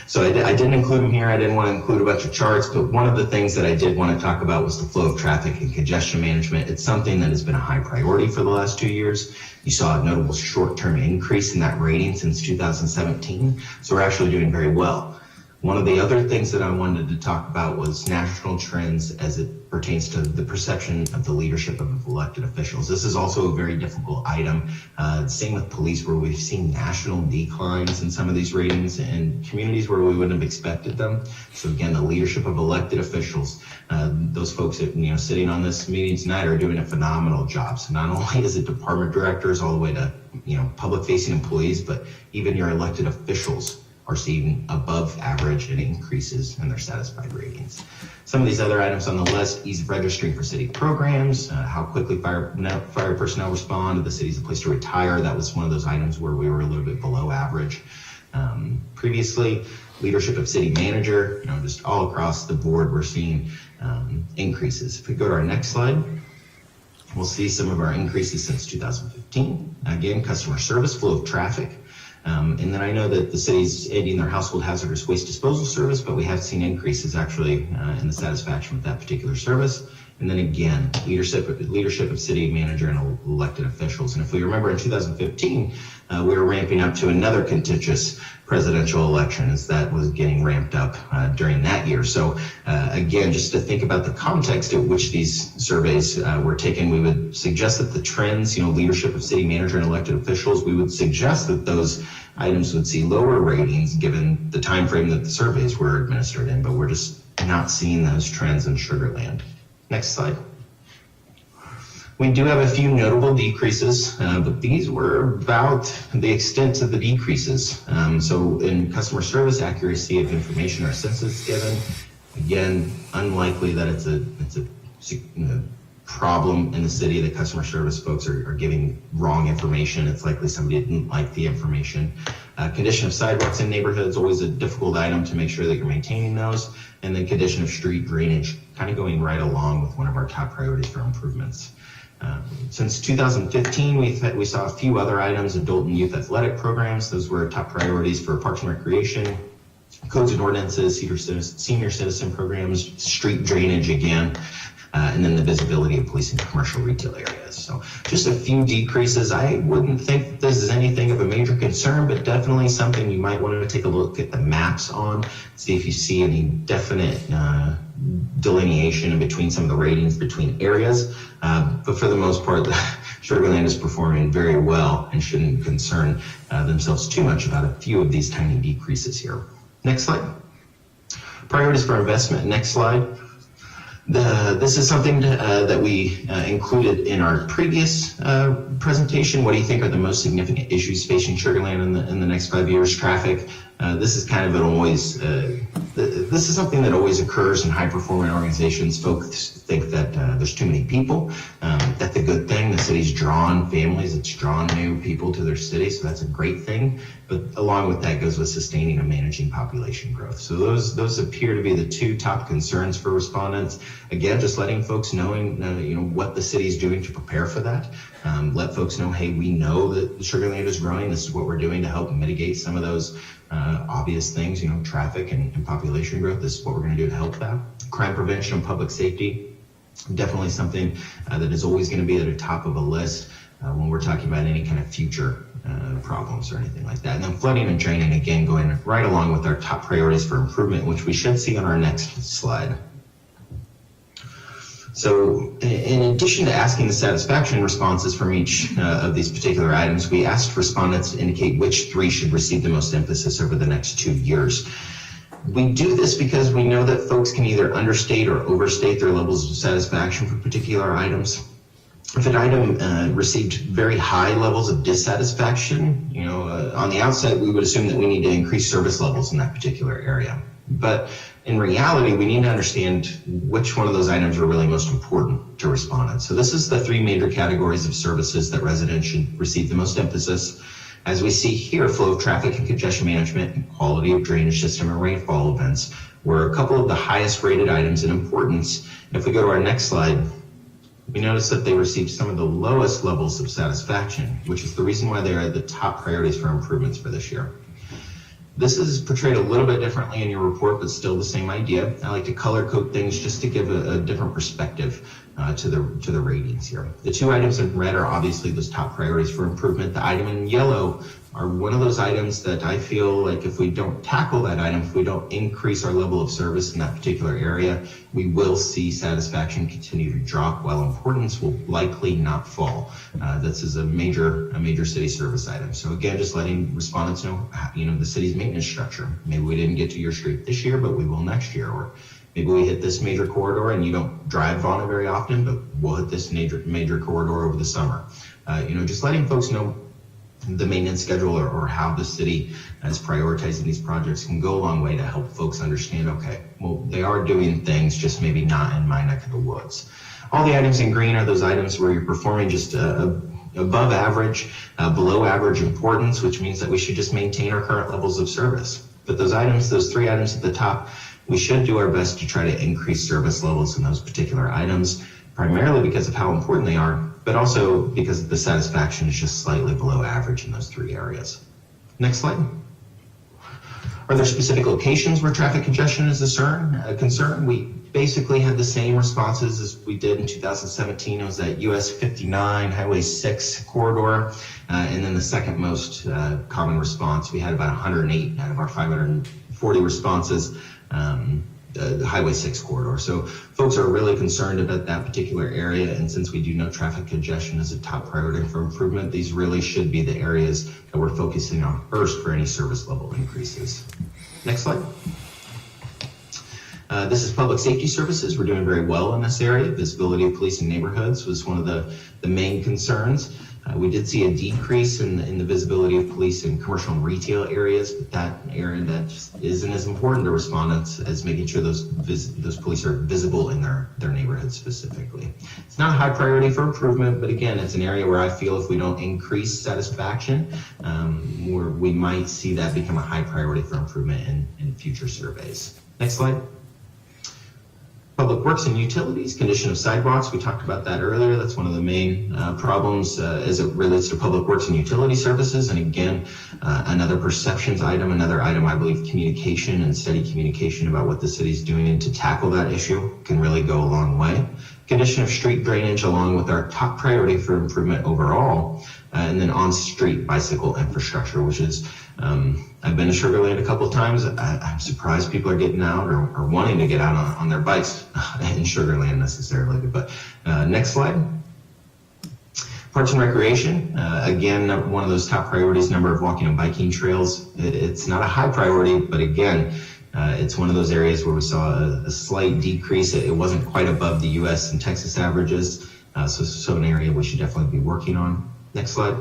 So I didn't include them here. I didn't want to include a bunch of charts, but one of the things that I did want to talk about was the flow of traffic and congestion management. It's something that has been a high priority for the last 2 years. You saw a notable short-term increase in that rating since 2017. So we're actually doing very well. One of the other things that I wanted to talk about was national trends as it pertains to the perception of the leadership of elected officials. This is also a very difficult item. Same with police, where we've seen national declines in some of these ratings and communities where we wouldn't have expected them. So again, the leadership of elected officials, those folks that sitting on this meeting tonight are doing a phenomenal job. So not only is it department directors all the way to public-facing employees, but even your elected officials are seeing above average and increases in their satisfied ratings. Some of these other items on the list: ease of registering for city programs, how quickly fire personnel respond, the city's a place to retire. That was one of those items where we were a little bit below average. previously. Leadership of city manager, just all across the board, we're seeing increases. If we go to our next slide, we'll see some of our increases since 2015. Again, customer service, flow of traffic. And then I know that the city's ending their household hazardous waste disposal service, but we have seen increases actually in the satisfaction with that particular service. And then again, leadership of city manager and elected officials. And if we remember in 2015, we were ramping up to another contentious presidential election as that was getting ramped up during that year. So again, just to think about the context at which these surveys were taken, we would suggest that the trends, leadership of city manager and elected officials, we would suggest that those items would see lower ratings given the time frame that the surveys were administered in, but we're just not seeing those trends in Sugar Land. Next slide. We do have a few notable decreases, but these were about the extent of the decreases. So in customer service, accuracy of information or census given, again, unlikely that it's a problem in the city that customer service folks are giving wrong information. It's likely somebody didn't like the information. Condition of sidewalks in neighborhoods, always a difficult item to make sure that you're maintaining those. And then condition of street drainage, kind of going right along with one of our top priorities for improvements. Since 2015, we saw a few other items, adult and youth athletic programs. Those were top priorities for Parks and Recreation, codes and ordinances, senior citizen programs, street drainage again, and then the visibility of policing commercial retail areas. So just a few decreases. I wouldn't think that this is anything of a major concern, but definitely something you might want to take a look at the maps on, see if you see any definite delineation in between some of the ratings between areas. But for the most part, Sugar Land is performing very well and shouldn't concern themselves too much about a few of these tiny decreases here. Next slide. Priorities for investment. Next slide. This is something that we included in our previous presentation. What do you think are the most significant issues facing Sugar Land in the next 5 years? Traffic. This is kind of an always, this is something that always occurs in high-performing organizations. Folks think that there's too many people. That's a good thing. The city's drawn families. It's drawn new people to their city, so that's a great thing. But along with that goes with sustaining and managing population growth. So those appear to be the two top concerns for respondents. Again, just letting folks knowing what the city's doing to prepare for that. Let folks know, hey, we know that Sugar Land is growing. This is what we're doing to help mitigate some of those obvious things, traffic and population growth. This is what we're going to do to help that. Crime prevention and public safety, definitely something that is always going to be at the top of a list when we're talking about any kind of future problems or anything like that. And then flooding and draining, again, going right along with our top priorities for improvement, which we should see on our next slide. So in addition to asking the satisfaction responses from each of these particular items, we asked respondents to indicate which three should receive the most emphasis over the next 2 years. We do this because we know that folks can either understate or overstate their levels of satisfaction for particular items. If an item received very high levels of dissatisfaction, on the outset, we would assume that we need to increase service levels in that particular area. But in reality, we need to understand which one of those items are really most important to respondents. So this is the three major categories of services that residents should receive the most emphasis. As we see here, flow of traffic and congestion management and quality of drainage system and rainfall events were a couple of the highest rated items in importance. And if we go to our next slide, we notice that they received some of the lowest levels of satisfaction, which is the reason why they are the top priorities for improvements for this year. This is portrayed a little bit differently in your report, but still the same idea. I like to color code things just to give a different perspective to the ratings here. The two items in red are obviously those top priorities for improvement. The item in yellow are one of those items that I feel like if we don't tackle that item, if we don't increase our level of service in that particular area, we will see satisfaction continue to drop while importance will likely not fall. This is a major city service item. So again, just letting respondents know, the city's maintenance structure. Maybe we didn't get to your street this year, but we will next year. Or maybe we hit this major corridor and you don't drive on it very often, but we'll hit this major corridor over the summer. Just letting folks know the maintenance schedule or how the city is prioritizing these projects can go a long way to help folks understand, okay, well, they are doing things, just maybe not in my neck of the woods. All the items in green are those items where you're performing just a above average, below average importance, which means that we should just maintain our current levels of service. But those items, those 3 items at the top, we should do our best to try to increase service levels in those particular items, primarily because of how important they are, but also because the satisfaction is just slightly below average in those 3 areas. Next slide. Are there specific locations where traffic congestion is a concern? We basically had the same responses as we did in 2017. It was that US 59, Highway 6 corridor, and then the second most common response. We had about 108 out of our 540 responses, the Highway 6 corridor. So folks are really concerned about that particular area, and since we do know traffic congestion is a top priority for improvement, these really should be the areas that we're focusing on first for any service level increases. Next slide. This is public safety services. We're doing very well in this area. Visibility of police in neighborhoods was one of the main concerns. We did see a decrease in the visibility of police in commercial and retail areas, but that area that just isn't as important to respondents as making sure those police are visible in their neighborhood specifically. It's not a high priority for improvement, but again, it's an area where I feel if we don't increase satisfaction, we might see that become a high priority for improvement in future surveys. Next slide. Public works and utilities, condition of sidewalks. We talked about that earlier. That's one of the main problems as it relates to public works and utility services. And again, another perceptions item, another item, I believe, communication and steady communication about what the city's doing to tackle that issue can really go a long way. Condition of street drainage, along with our top priority for improvement overall, and then on-street bicycle infrastructure, which is, I've been to Sugar Land a couple of times. I'm surprised people are getting out or wanting to get out on their bikes in Sugar Land necessarily. But next slide. Parks and recreation, again, one of those top priorities, number of walking and biking trails. It's not a high priority, but again, it's one of those areas where we saw a slight decrease. It wasn't quite above the US and Texas averages, so an area we should definitely be working on. Next slide.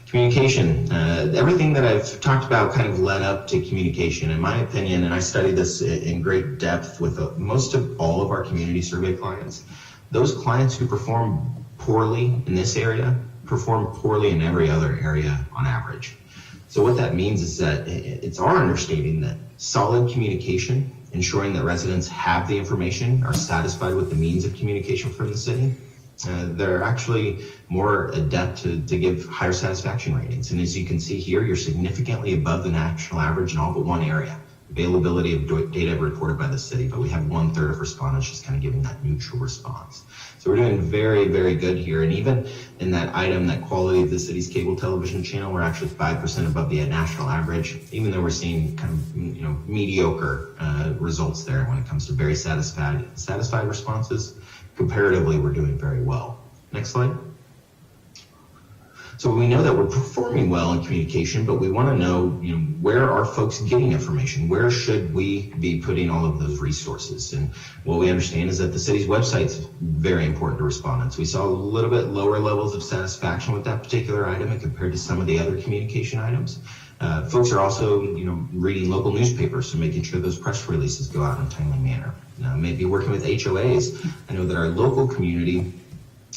Communication. Everything that I've talked about kind of led up to communication, in my opinion, and I studied this in great depth with most of all of our community survey clients. Those clients who perform poorly in this area perform poorly in every other area on average. So what that means is that it's our understanding that solid communication, ensuring that residents have the information, are satisfied with the means of communication from the city, they're actually more adept to give higher satisfaction ratings. And as you can see here, you're significantly above the national average in all but one area. Availability of data reported by the city, but we have 1/3 of respondents just kind of giving that neutral response. So we're doing very, very good here. And even in that item, that quality of the city's cable television channel, we're actually 5% above the national average, even though we're seeing kind of mediocre results there when it comes to very satisfied responses. Comparatively, we're doing very well. Next slide. So we know that we're performing well in communication, but we want to know, where are folks getting information? Where should we be putting all of those resources? And what we understand is that the city's website is very important to respondents. We saw a little bit lower levels of satisfaction with that particular item compared to some of the other communication items. Folks are also, reading local newspapers, so making sure those press releases go out in a timely manner. Maybe working with HOAs. I know that our local community,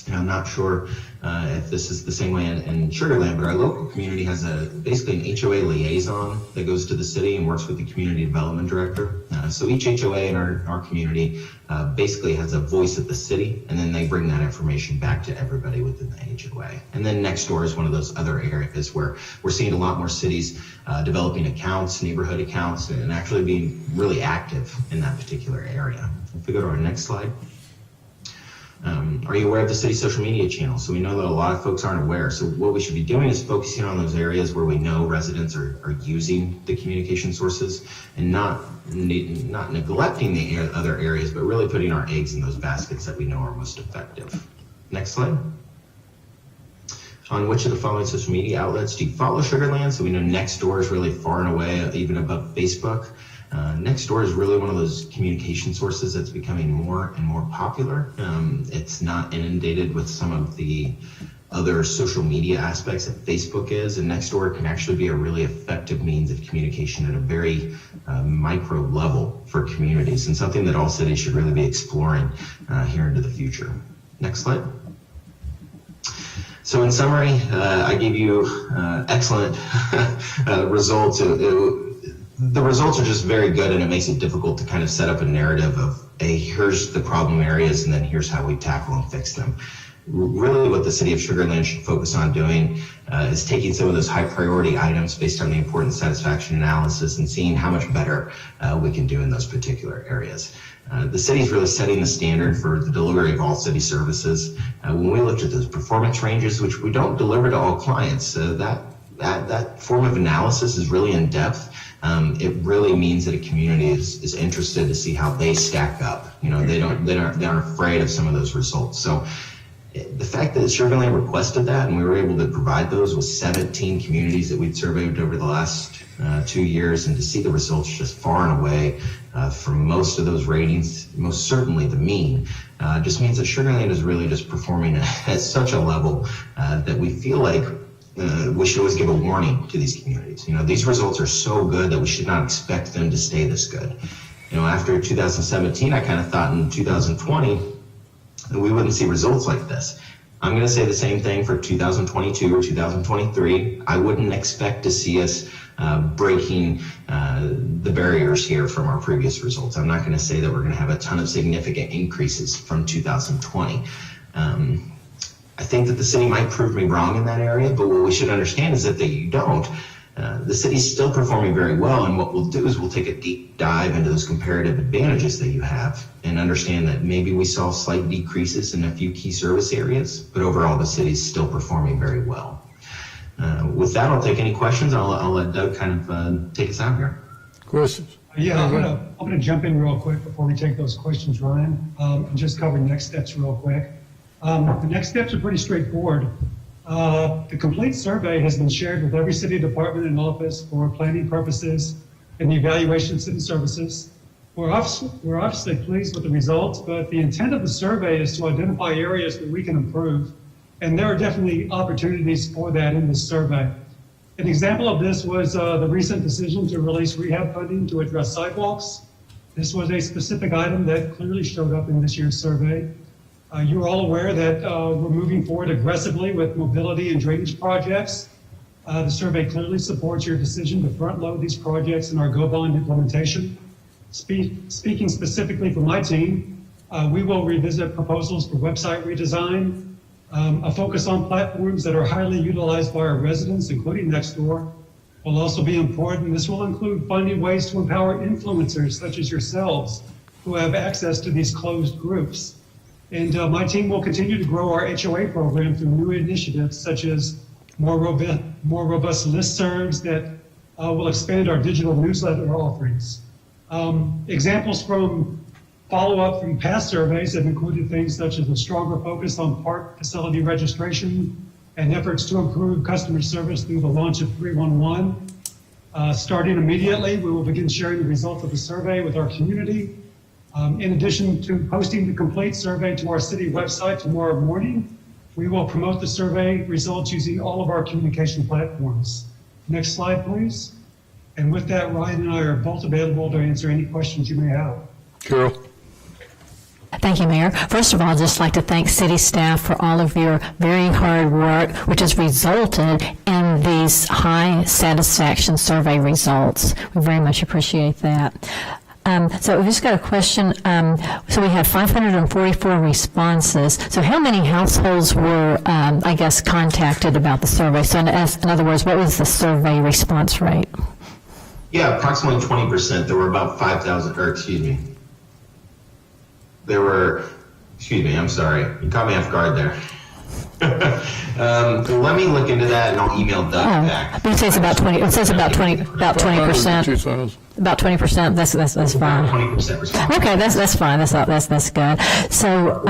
and I'm not sure if this is the same way in Sugar Land, but our local community has basically an HOA liaison that goes to the city and works with the community development director. So each HOA in our community basically has a voice at the city, and then they bring that information back to everybody within the HOA. And then next door is one of those other areas where we're seeing a lot more cities developing accounts, neighborhood accounts, and actually being really active in that particular area. If we go to our next slide. Are you aware of the city's social media channels? So we know that a lot of folks aren't aware. So what we should be doing is focusing on those areas where we know residents are using the communication sources and not neglecting the other areas, but really putting our eggs in those baskets that we know are most effective. Next slide. On which of the following social media outlets do you follow Sugar Land? So we know Nextdoor is really far and away, even above Facebook. Nextdoor is really one of those communication sources that's becoming more and more popular. It's not inundated with some of the other social media aspects that Facebook is, and Nextdoor can actually be a really effective means of communication at a very micro level for communities, and something that all cities should really be exploring here into the future. Next slide. So in summary, I gave you excellent results. The results are just very good, and it makes it difficult to kind of set up a narrative of, hey, here's the problem areas, and then here's how we tackle and fix them. Really what the city of Sugar Land should focus on doing is taking some of those high priority items based on the importance satisfaction analysis and seeing how much better we can do in those particular areas. The city's really setting the standard for the delivery of all city services. When we looked at those performance ranges, which we don't deliver to all clients, that form of analysis is really in depth. It really means that a community is interested to see how they stack up. You know, they aren't afraid of some of those results. So the fact that Sugar Land requested that and we were able to provide those with 17 communities that we'd surveyed over the last 2 years, and to see the results just far and away from most of those ratings, most certainly the mean, just means that Sugar Land is really just performing at such a level that we feel like we should always give a warning to these communities. You know, these results are so good that we should not expect them to stay this good. You know, after 2017, I kind of thought in 2020 that we wouldn't see results like this. I'm going to say the same thing for 2022 or 2023. I wouldn't expect to see us breaking the barriers here from our previous results. I'm not going to say that we're going to have a ton of significant increases from 2020. I think that the city might prove me wrong in that area, but what we should understand is that you don't. The city's still performing very well, and what we'll do is we'll take a deep dive into those comparative advantages that you have and understand that maybe we saw slight decreases in a few key service areas, but overall the city's still performing very well. With that, I'll take any questions. I'll let Doug kind of take us out here. Questions? Yeah, I'm gonna jump in real quick before we take those questions, Ryan, and just cover next steps real quick. The next steps are pretty straightforward. The complete survey has been shared with every city department and office for planning purposes and the evaluation of city services. We're obviously pleased with the results, but the intent of the survey is to identify areas that we can improve, and there are definitely opportunities for that in this survey. An example of this was the recent decision to release rehab funding to address sidewalks. This was a specific item that clearly showed up in this year's survey. You're all aware that we're moving forward aggressively with mobility and drainage projects. The survey clearly supports your decision to front load these projects in our Go Bond implementation. Speaking specifically for my team, we will revisit proposals for website redesign, a focus on platforms that are highly utilized by our residents, including Nextdoor, will also be important. This will include finding ways to empower influencers such as yourselves who have access to these closed groups. And my team will continue to grow our HOA program through new initiatives such as more robust listservs that will expand our digital newsletter offerings. Examples from follow-up from past surveys have included things such as a stronger focus on park facility registration and efforts to improve customer service through the launch of 311. Starting immediately, we will begin sharing the results of the survey with our community. In addition to posting the complete survey to our city website tomorrow morning, we will promote the survey results using all of our communication platforms. Next slide, please. And with that, Ryan and I are both available to answer any questions you may have. Carol? Thank you, Mayor. First of all, I'd just like to thank city staff for all of your very hard work, which has resulted in these high satisfaction survey results. We very much appreciate that. So we've just got a question. So we had 544 responses. So how many households were, contacted about the survey? So in other words, what was the survey response rate? Yeah, approximately 20%. There were about 5,000, or excuse me. I'm sorry. You caught me off guard there. Let me look into that and I'll email Doug back. But it says about 20. It says about 20%. About 20%. That's fine. 20% response. Okay, that's fine. That's good. So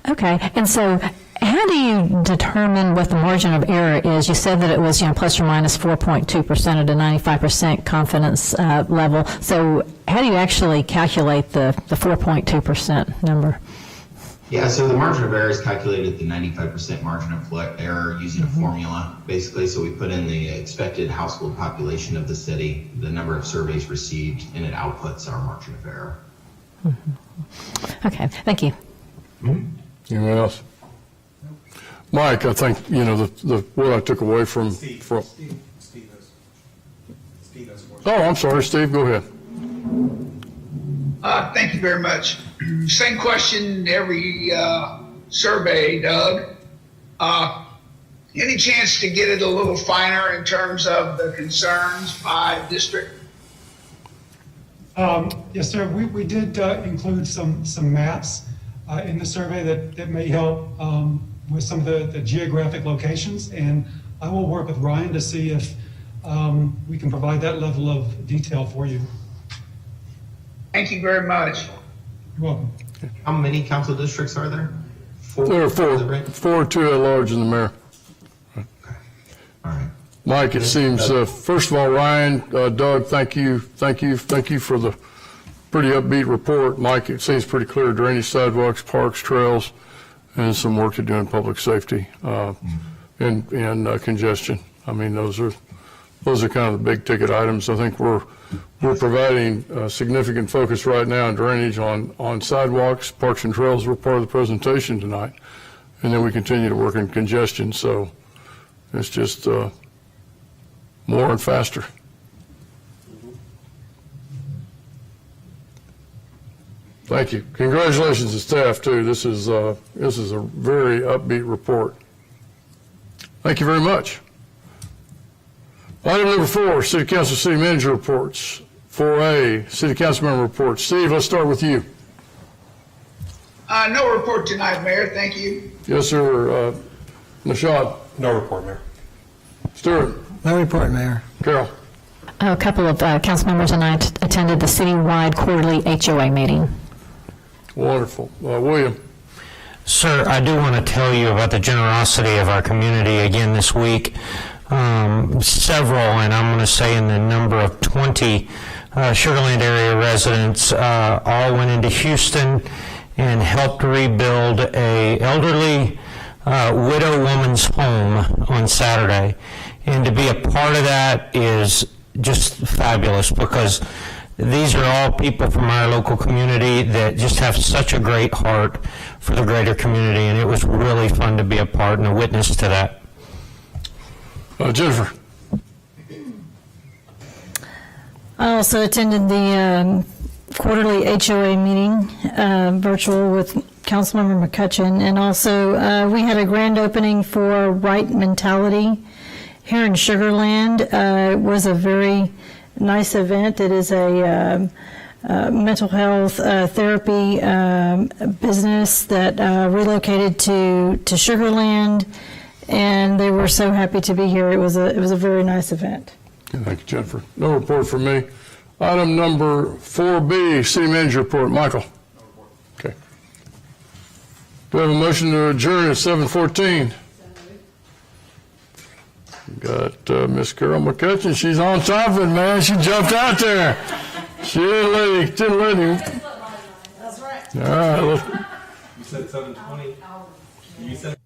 okay, and so how do you determine what the margin of error is? You said that it was plus or minus 4.2% at a 95% confidence level. So how do you actually calculate the 4.2% number? Yeah, so the margin of error is calculated at the 95% margin of error using a formula, basically. So we put in the expected household population of the city, the number of surveys received, and it outputs our margin of error. Okay, thank you. Anyone else? Mike, I think, what I took away from. Steve has more. Oh, I'm sorry, Steve, go ahead. Thank you very much. Same question every survey, Doug. Any chance to get it a little finer in terms of the concerns by district? Yes, sir. We did include some maps in the survey that may help with some of the geographic locations, and I will work with Ryan to see if we can provide that level of detail for you. Thank you very much. You're welcome. How many council districts are there? There are Is that right? four, 2 at large, and the mayor. All right. Mike, it seems, first of all, Ryan, Doug, thank you for the pretty upbeat report. Mike, it seems pretty clear, drainage, sidewalks, parks, trails, and some work to do in public safety and congestion. I mean, those are kind of the big ticket items. I think we're providing significant focus right now in drainage on sidewalks, parks and trails were part of the presentation tonight. And then we continue to work in congestion. So it's just more and faster. Thank you. Congratulations to staff too. This is a very upbeat report. Thank you very much. Item number 4, City Council City Manager reports. 4A, City Council Member reports. Steve, let's start with you. No report tonight, Mayor. Thank you. Yes, sir. Nishad. No report, Mayor. Stuart. No report, Mayor. Carol. A couple of council members and I attended the citywide quarterly HOA meeting. Wonderful. William. Sir, I do want to tell you about the generosity of our community again this week. Several, and I'm going to say in the number of 20 Sugar Land area residents all went into Houston and helped rebuild a elderly widow woman's home on Saturday. And to be a part of that is just fabulous, because these are all people from our local community that just have such a great heart for the greater community, and it was really fun to be a part and a witness to that. Jennifer. I also attended the quarterly HOA meeting, virtual, with Councilmember McCutcheon, and also we had a grand opening for Right Mentality here in Sugar Land. It was a very nice event. It is a mental health therapy business that relocated to Sugar Land, and they were so happy to be here. It was a very nice event. Thank you, Jennifer. No report from me. Item number 4B, City Manager report. Michael. No report. Okay. Do we have a motion to adjourn at 7:14? Got Miss Carol McCutcheon. She's on top of it, man. She jumped out there. She didn't let him. That's right. All right. You said 7:20. You said.